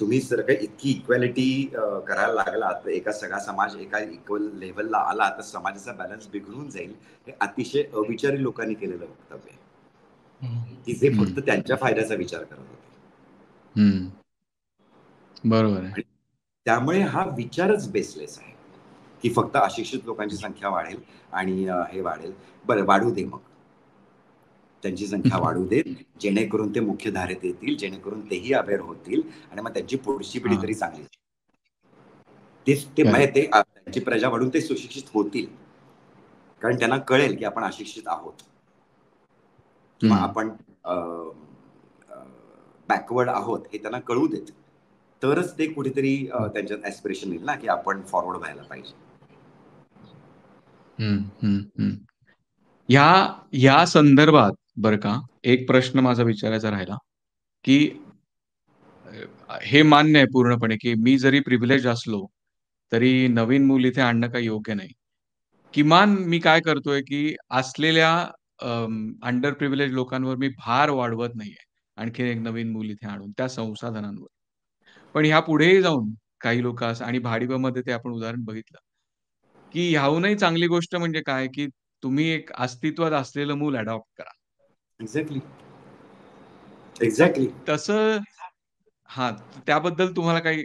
तुम्ही जर काही इतकी इक्वॅलिटी करायला लागला तर एका सगळा समाज एका इक्वल लेवलला आला तर समाजाचा बॅलन्स बिघडून जाईल. हे अतिशय अविचारी लोकांनी केलेलं वक्तव्य आहे, की जे हम्म, फक्त त्यांच्या फायद्याचा विचार करत होते. हम्म, बरोबर आहे. आणि त्यामुळे हा विचारच बेसलेस आहे की फक्त अशिक्षित लोकांची संख्या वाढेल आणि हे वाढेल. बरं, वाढू दे, मग त्यांची संख्या वाढू देत, जेणेकरून ते मुख्य धारेत येतील, जेणेकरून तेही अवेअर होतील आणि मग त्यांची पुढची पिढी हा, तरी चांगली जाईल. तेच ते म्हणजे करेक्ट. ते त्यांची प्रजा वाढून ते सुशिक्षित होतील, कारण त्यांना कळेल की आपण अशिक्षित आहोत किंवा हम्म, आपण बॅकवर्ड आहोत हे त्यांना कळू देत. तरच ते कुठेतरी त्यांच्यात ऍस्पिरेशन येईल ना की आपण फॉरवर्ड व्हायला पाहिजे. हम्म, हम्म, हम्म. ह्या ह्या संदर्भात बरं का, एक प्रश्न माझा विचारायचा राहिला की हे मान्य आहे पूर्णपणे की मी जरी प्रिव्हिलेज असलो तरी नवीन मूल इथे आणणं काही योग्य नाही. किमान मी काय करतोय की असलेल्या अंडर प्रिव्हिलेज लोकांवर मी भार वाढवत नाहीये आणखी एक नवीन मूल इथे आणून त्या संसाधनांवर. पण ह्या पुढेही जाऊन काही लोक असं, आणि भाडीबामध्ये ते आपण उदाहरण बघितलं, की ह्याहूनही चांगली गोष्ट म्हणजे काय, की तुम्ही एक अस्तित्वात असलेलं मूल अडॉप्ट करा. Exactly, exactly. तसं हां, त्याबद्दल तुम्हाला काही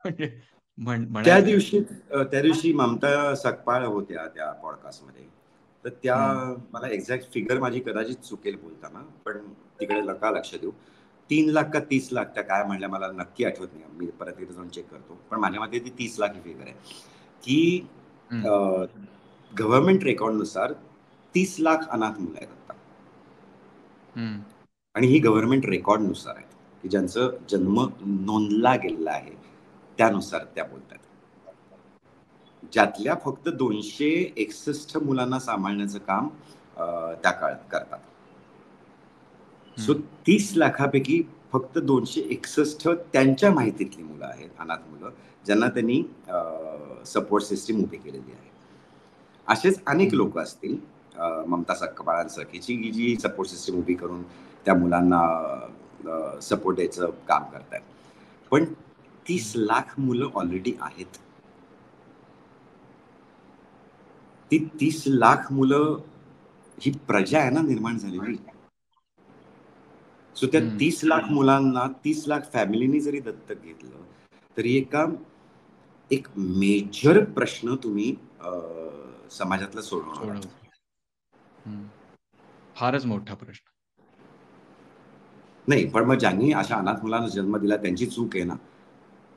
म्हणजे त्या म्हणायचंय? दिवशी त्या दिवशी ममता सकपाळ होत्या त्या पॉडकास्टमध्ये. तर त्या, हं, मला एक्झॅक्ट फिगर माझी कदाचित चुकेल बोलताना, पण तिकडे नका लक्ष देऊ. 3 लाख का 30 लाख त्या काय म्हणल्या मला नक्की आठवत नाही, मी परत एकदा जाऊन चेक करतो, पण माझ्या मते ती 30 लाख ही फिगर आहे की हं, गव्हर्नमेंट रेकॉर्डनुसार 30 लाख अनाथ मुलं आहेत आता. हं, आणि ही गव्हर्नमेंट रेकॉर्डनुसार आहे की ज्यांचं जन्म नोंदला गेलेला आहे, त्यानुसार त्या बोलतात. ज्यातल्या फक्त 261 मुलांना सांभाळण्याचं काम त्या काळात करतात. सो हं, 30 लाखापैकी फक्त 261 त्यांच्या माहितीतली मुलं आहेत, अनाथ मुलं, ज्यांना त्यांनी सपोर्ट सिस्टीम उभी केलेली आहे. असेच अनेक हं, लोक असतील ममता सक्कबाळांसारखीची, की जी सपोर्ट सिस्टीम उभी करून त्या मुलांना सपोर्ट द्यायचं काम करतात. पण 30 लाख मुलं ऑलरेडी आहेत. ती 30 लाख मुलं ही प्रजा आहे ना निर्माण झालेली. सो त्या हं, 30 लाख मुलांना 30 लाख फॅमिलीनी जरी दत्तक घेतलं तरी एक मेजर प्रश्न तुम्ही समाजातला सोडवणार आहात. सोडवतो. हं, फारच मोठा प्रश्न. नाही, पण मग ज्यांनी अशा अनाथ मुलांना जन्म दिला त्यांची चूक आहे ना,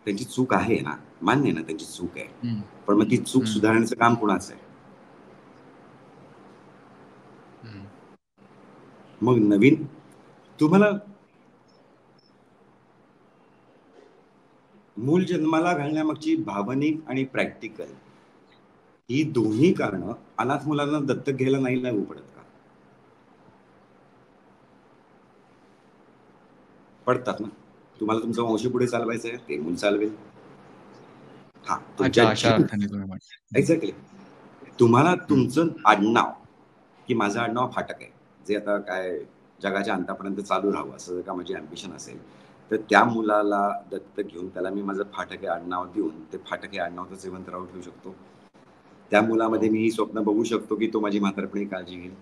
त्यांची चूक आहे ना, मान्य आहे ना त्यांची चूक आहे. हं, पण मग ती चूक हं, सुधारण्याचं काम कुणाचं आहे? हं, मग नवीन तुम्हाला मूल जन्माला घालण्यामागची भावनिक आणि प्रॅक्टिकल ही दोन्ही कारणं अनाथ मुलांना दत्तक घ्यायला नाही लागू पडत का? पडतात ना. तुम्हाला तुमचं वंश पुढे चालवायचं आहे, ते मूल चालवेल. हा, तुमच्या अच्छा, अशा अर्थाने तुम्ही म्हणता. एक्झॅक्टली. तुम्हाला हं, तुमचं आडनाव, की माझं आडनाव फाटक आहे, जे आता काय जगाच्या अंतापर्यंत चालू राहावं असं जर का माझी अम्बिशन असेल, तर त्या मुलाला दत्तक घेऊन त्याला मी माझं फाटके आडनाव देऊन ते फाटके आडनाव तर जिवंत राहू ठेवू शकतो. त्या हो. मुलामध्ये मी ही स्वप्न बघू शकतो की तो माझी म्हातारपणी काळजी घेईल.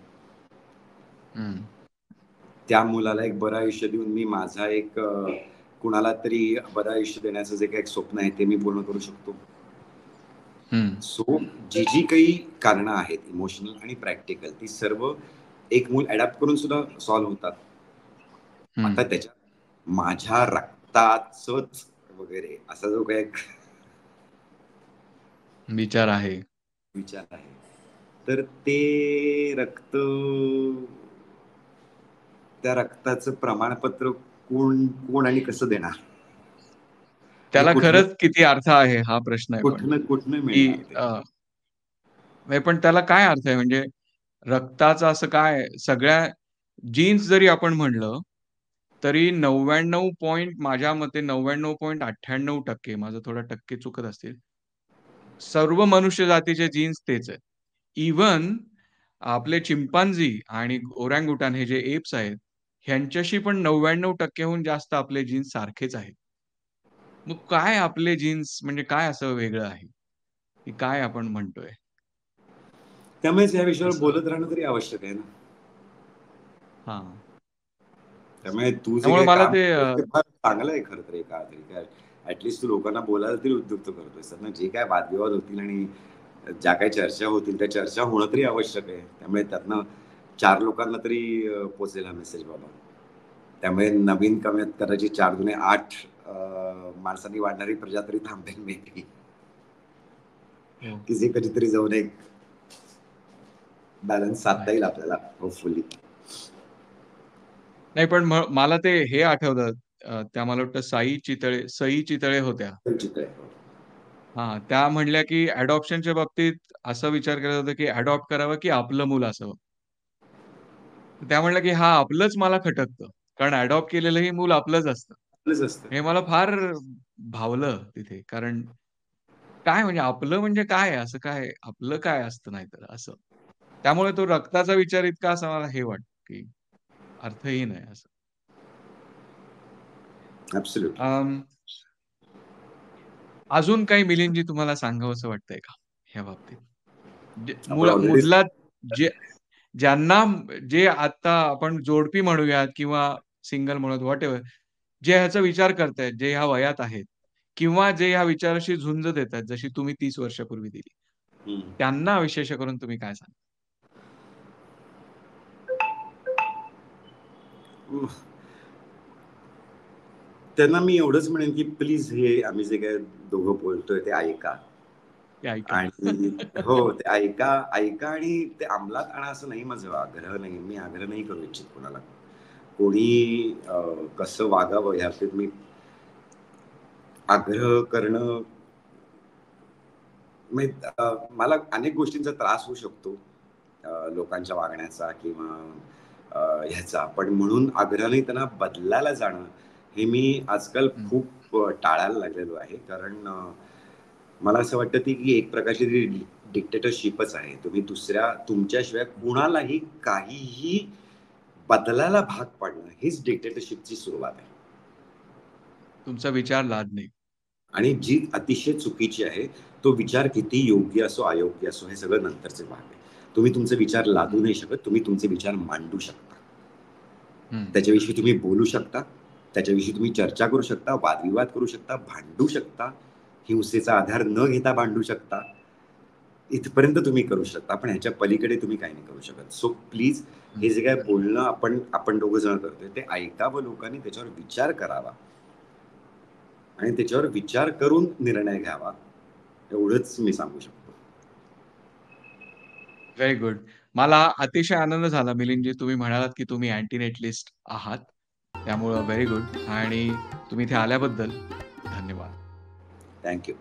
हं, त्या मुलाला एक बरं आयुष्य देऊन मी माझा एक कुणाला तरी बरं आयुष्य देण्याचं जे काही एक स्वप्न आहे ते मी पूर्ण करू शकतो. हं, सो जी काही कारणं आहेत इमोशनल आणि प्रॅक्टिकल, ती सर्व एक मूल अडॅप्ट करून सुद्धा सॉल्व्ह होतात. हं. आता त्याच्यात माझ्या रक्ताचंच वगैरे असा जो काही विचार आहे. विचार आहे. तर ते रक्त, त्या रक्ताचं प्रमाणपत्र कोण कोण आणि कसं देणार? म्हणजे त्याला खरंच किती अर्थ आहे हा प्रश्न आहे पण, कुठनं की मिळणार ते? नाही पण त्याला काय अर्थ आहे म्हणजे रक्ताचं असं काय सगळ्या जीन्स जरी आपण म्हणलं, तरी 99 पॉइंट माझ्या मते 99.98% माझं थोडा टक्के चुकत असतील. सर्व मनुष्य जातीचे जीन्स तेच आहेत. इव्हन आपले चिंपांझी आणि ओरँगुटान हे जे एप्स आहेत, ह्यांच्याशी पण 99% हून जास्त आपले जीन्स सारखेच आहेत. मग काय आपले जीन्स म्हणजे काय असं वेगळं आहे? की काय आपण म्हणतोय? त्यामुळेच या विषयावर असं बोलत राहणं तरी आवश्यक आहे ना. हां. त्यामुळे तू जे त्यामुळे काही मला काम ते करतोयस ते फार चांगलं आहे खरं तर एका तरी काय. ॲटलीस्ट तू लोकांना बोलायला तरी उद्युक्त करतोयस. ना जे काय वादविवाद होतील आणि ज्या काही चर्चा होतील त्या चर्चा होणं तरी आवश्यक आहे. त्यामुळे त्यातनं 4 लोकांना तरी पोहोचेल हा मेसेज बाबा. त्यामुळे नवीन कमीत कदाचित 4 दुणे 8 माणसांनी वाढणारी प्रजा तरी थांबेल मे बी. हो, की जे कधीतरी जाऊन एक बॅलन्स साधता राइट. येईल आपल्याला होपफुली. नाही पण मला ते हे आठवतं त्या मला वाटतं सई चितळे होत्या. चित्र आहे. हां, त्या म्हणल्या की अडॉप्शनच्या बाबतीत असा विचार केला जातो की अडॉप्ट करावं की आपलं मूल असावं. तर त्या म्हणल्या की "हां, आपलंच मला खटकतं." कारण अडॉप्ट केलेलंही मूल आपलंच असतं. आपलंच असतं. हे मला फार भावलं तिथे. कारण काय म्हणजे आपलं म्हणजे काय? असं काय? आपलं काय असतं नाहीतर असं. त्यामुळे तो रक्ताचा विचार इतका असा मला हे वाटतं की अर्थहीन आहे असं. ॲब्सोल्युटली. अं, अजून काही मिलिंदजी तुम्हाला सांगावसं वाटतंय का ह्या बाबतीत? जे आपण ऑलरेडी मुलात जे ज्यांना जे आता आपण जोडपी म्हणूयात किंवा सिंगल म्हणूयात व्हॉटएव्हर जे ह्याचा विचार करतायत, जे ह्या वयात आहेत किंवा जे ह्या विचाराशी झुंज देतायत, जशी तुम्ही 30 वर्षापूर्वी दिली. त्यांना विशेष करून तुम्ही काय सांगाल? त्यांना मी एवढंच म्हणेन, की प्लीज हे आम्ही जे काही दोघं बोलतोय ते ऐका. ते ऐका. आणि हो, ते ऐका ऐका आणि ते अंमलात आणा असं नाही माझं आग्रह नाही. मी आग्रह नाही करू इच्छित कोणाला. कोणी कसं वागावं ह्याबाबतीत मी आग्रह करणं म्हणजे मला अनेक गोष्टींचा त्रास होऊ शकतो. लोकांच्या वागण्याचा किंवा ह्याचा. पण म्हणून आग्रहाने त्यांना बदलायला जाणं, हे मी आजकाल हं, खूप टाळायला लागलेलो आहे. कारण मला असं वाटतं ती की एक प्रकारची ती डिक्टेटरशिपच आहे. तुम्ही तुमच्याशिवाय कुणालाही काहीही बदलायला भाग पाडणं, हीच डिक्टेटरशिपची सुरुवात आहे. तुमचा विचार लादणे. आणि जी अतिशय चुकीची आहे, तो विचार किती योग्य असो, अयोग्य असो, हे सगळं नंतरचे भाग आहे. तुम्ही तुमचे विचार लादू हं, नाही शकत, तुम्ही तुमचे विचार मांडू शकता. हं. त्याच्याविषयी तुम्ही बोलू शकता, त्याच्याविषयी तुम्ही चर्चा करू शकता, वादविवाद करू शकता, भांडू शकता, हिंसेचा आधार न घेता भांडू शकता. इथपर्यंत तुम्ही करू शकता. पण ह्याच्या पलीकडे तुम्ही काही नाही करू शकत. सो प्लीज हं. हे जे काही बोलणं आपण दोघं जण करतोय, ते ऐकावं लोकांनी, त्याच्यावर विचार करावा आणि त्याच्यावर विचार करून निर्णय घ्यावा. एवढंच मी सांगू शकतो. Very good. मला अतिशय आनंद झाला मिलिंदजी तुम्ही म्हणालात, की तुम्ही अँटी नेटलिस्ट आहात. त्यामुळं व्हेरी गुड आणि तुम्ही इथे आल्याबद्दल धन्यवाद. Thank you.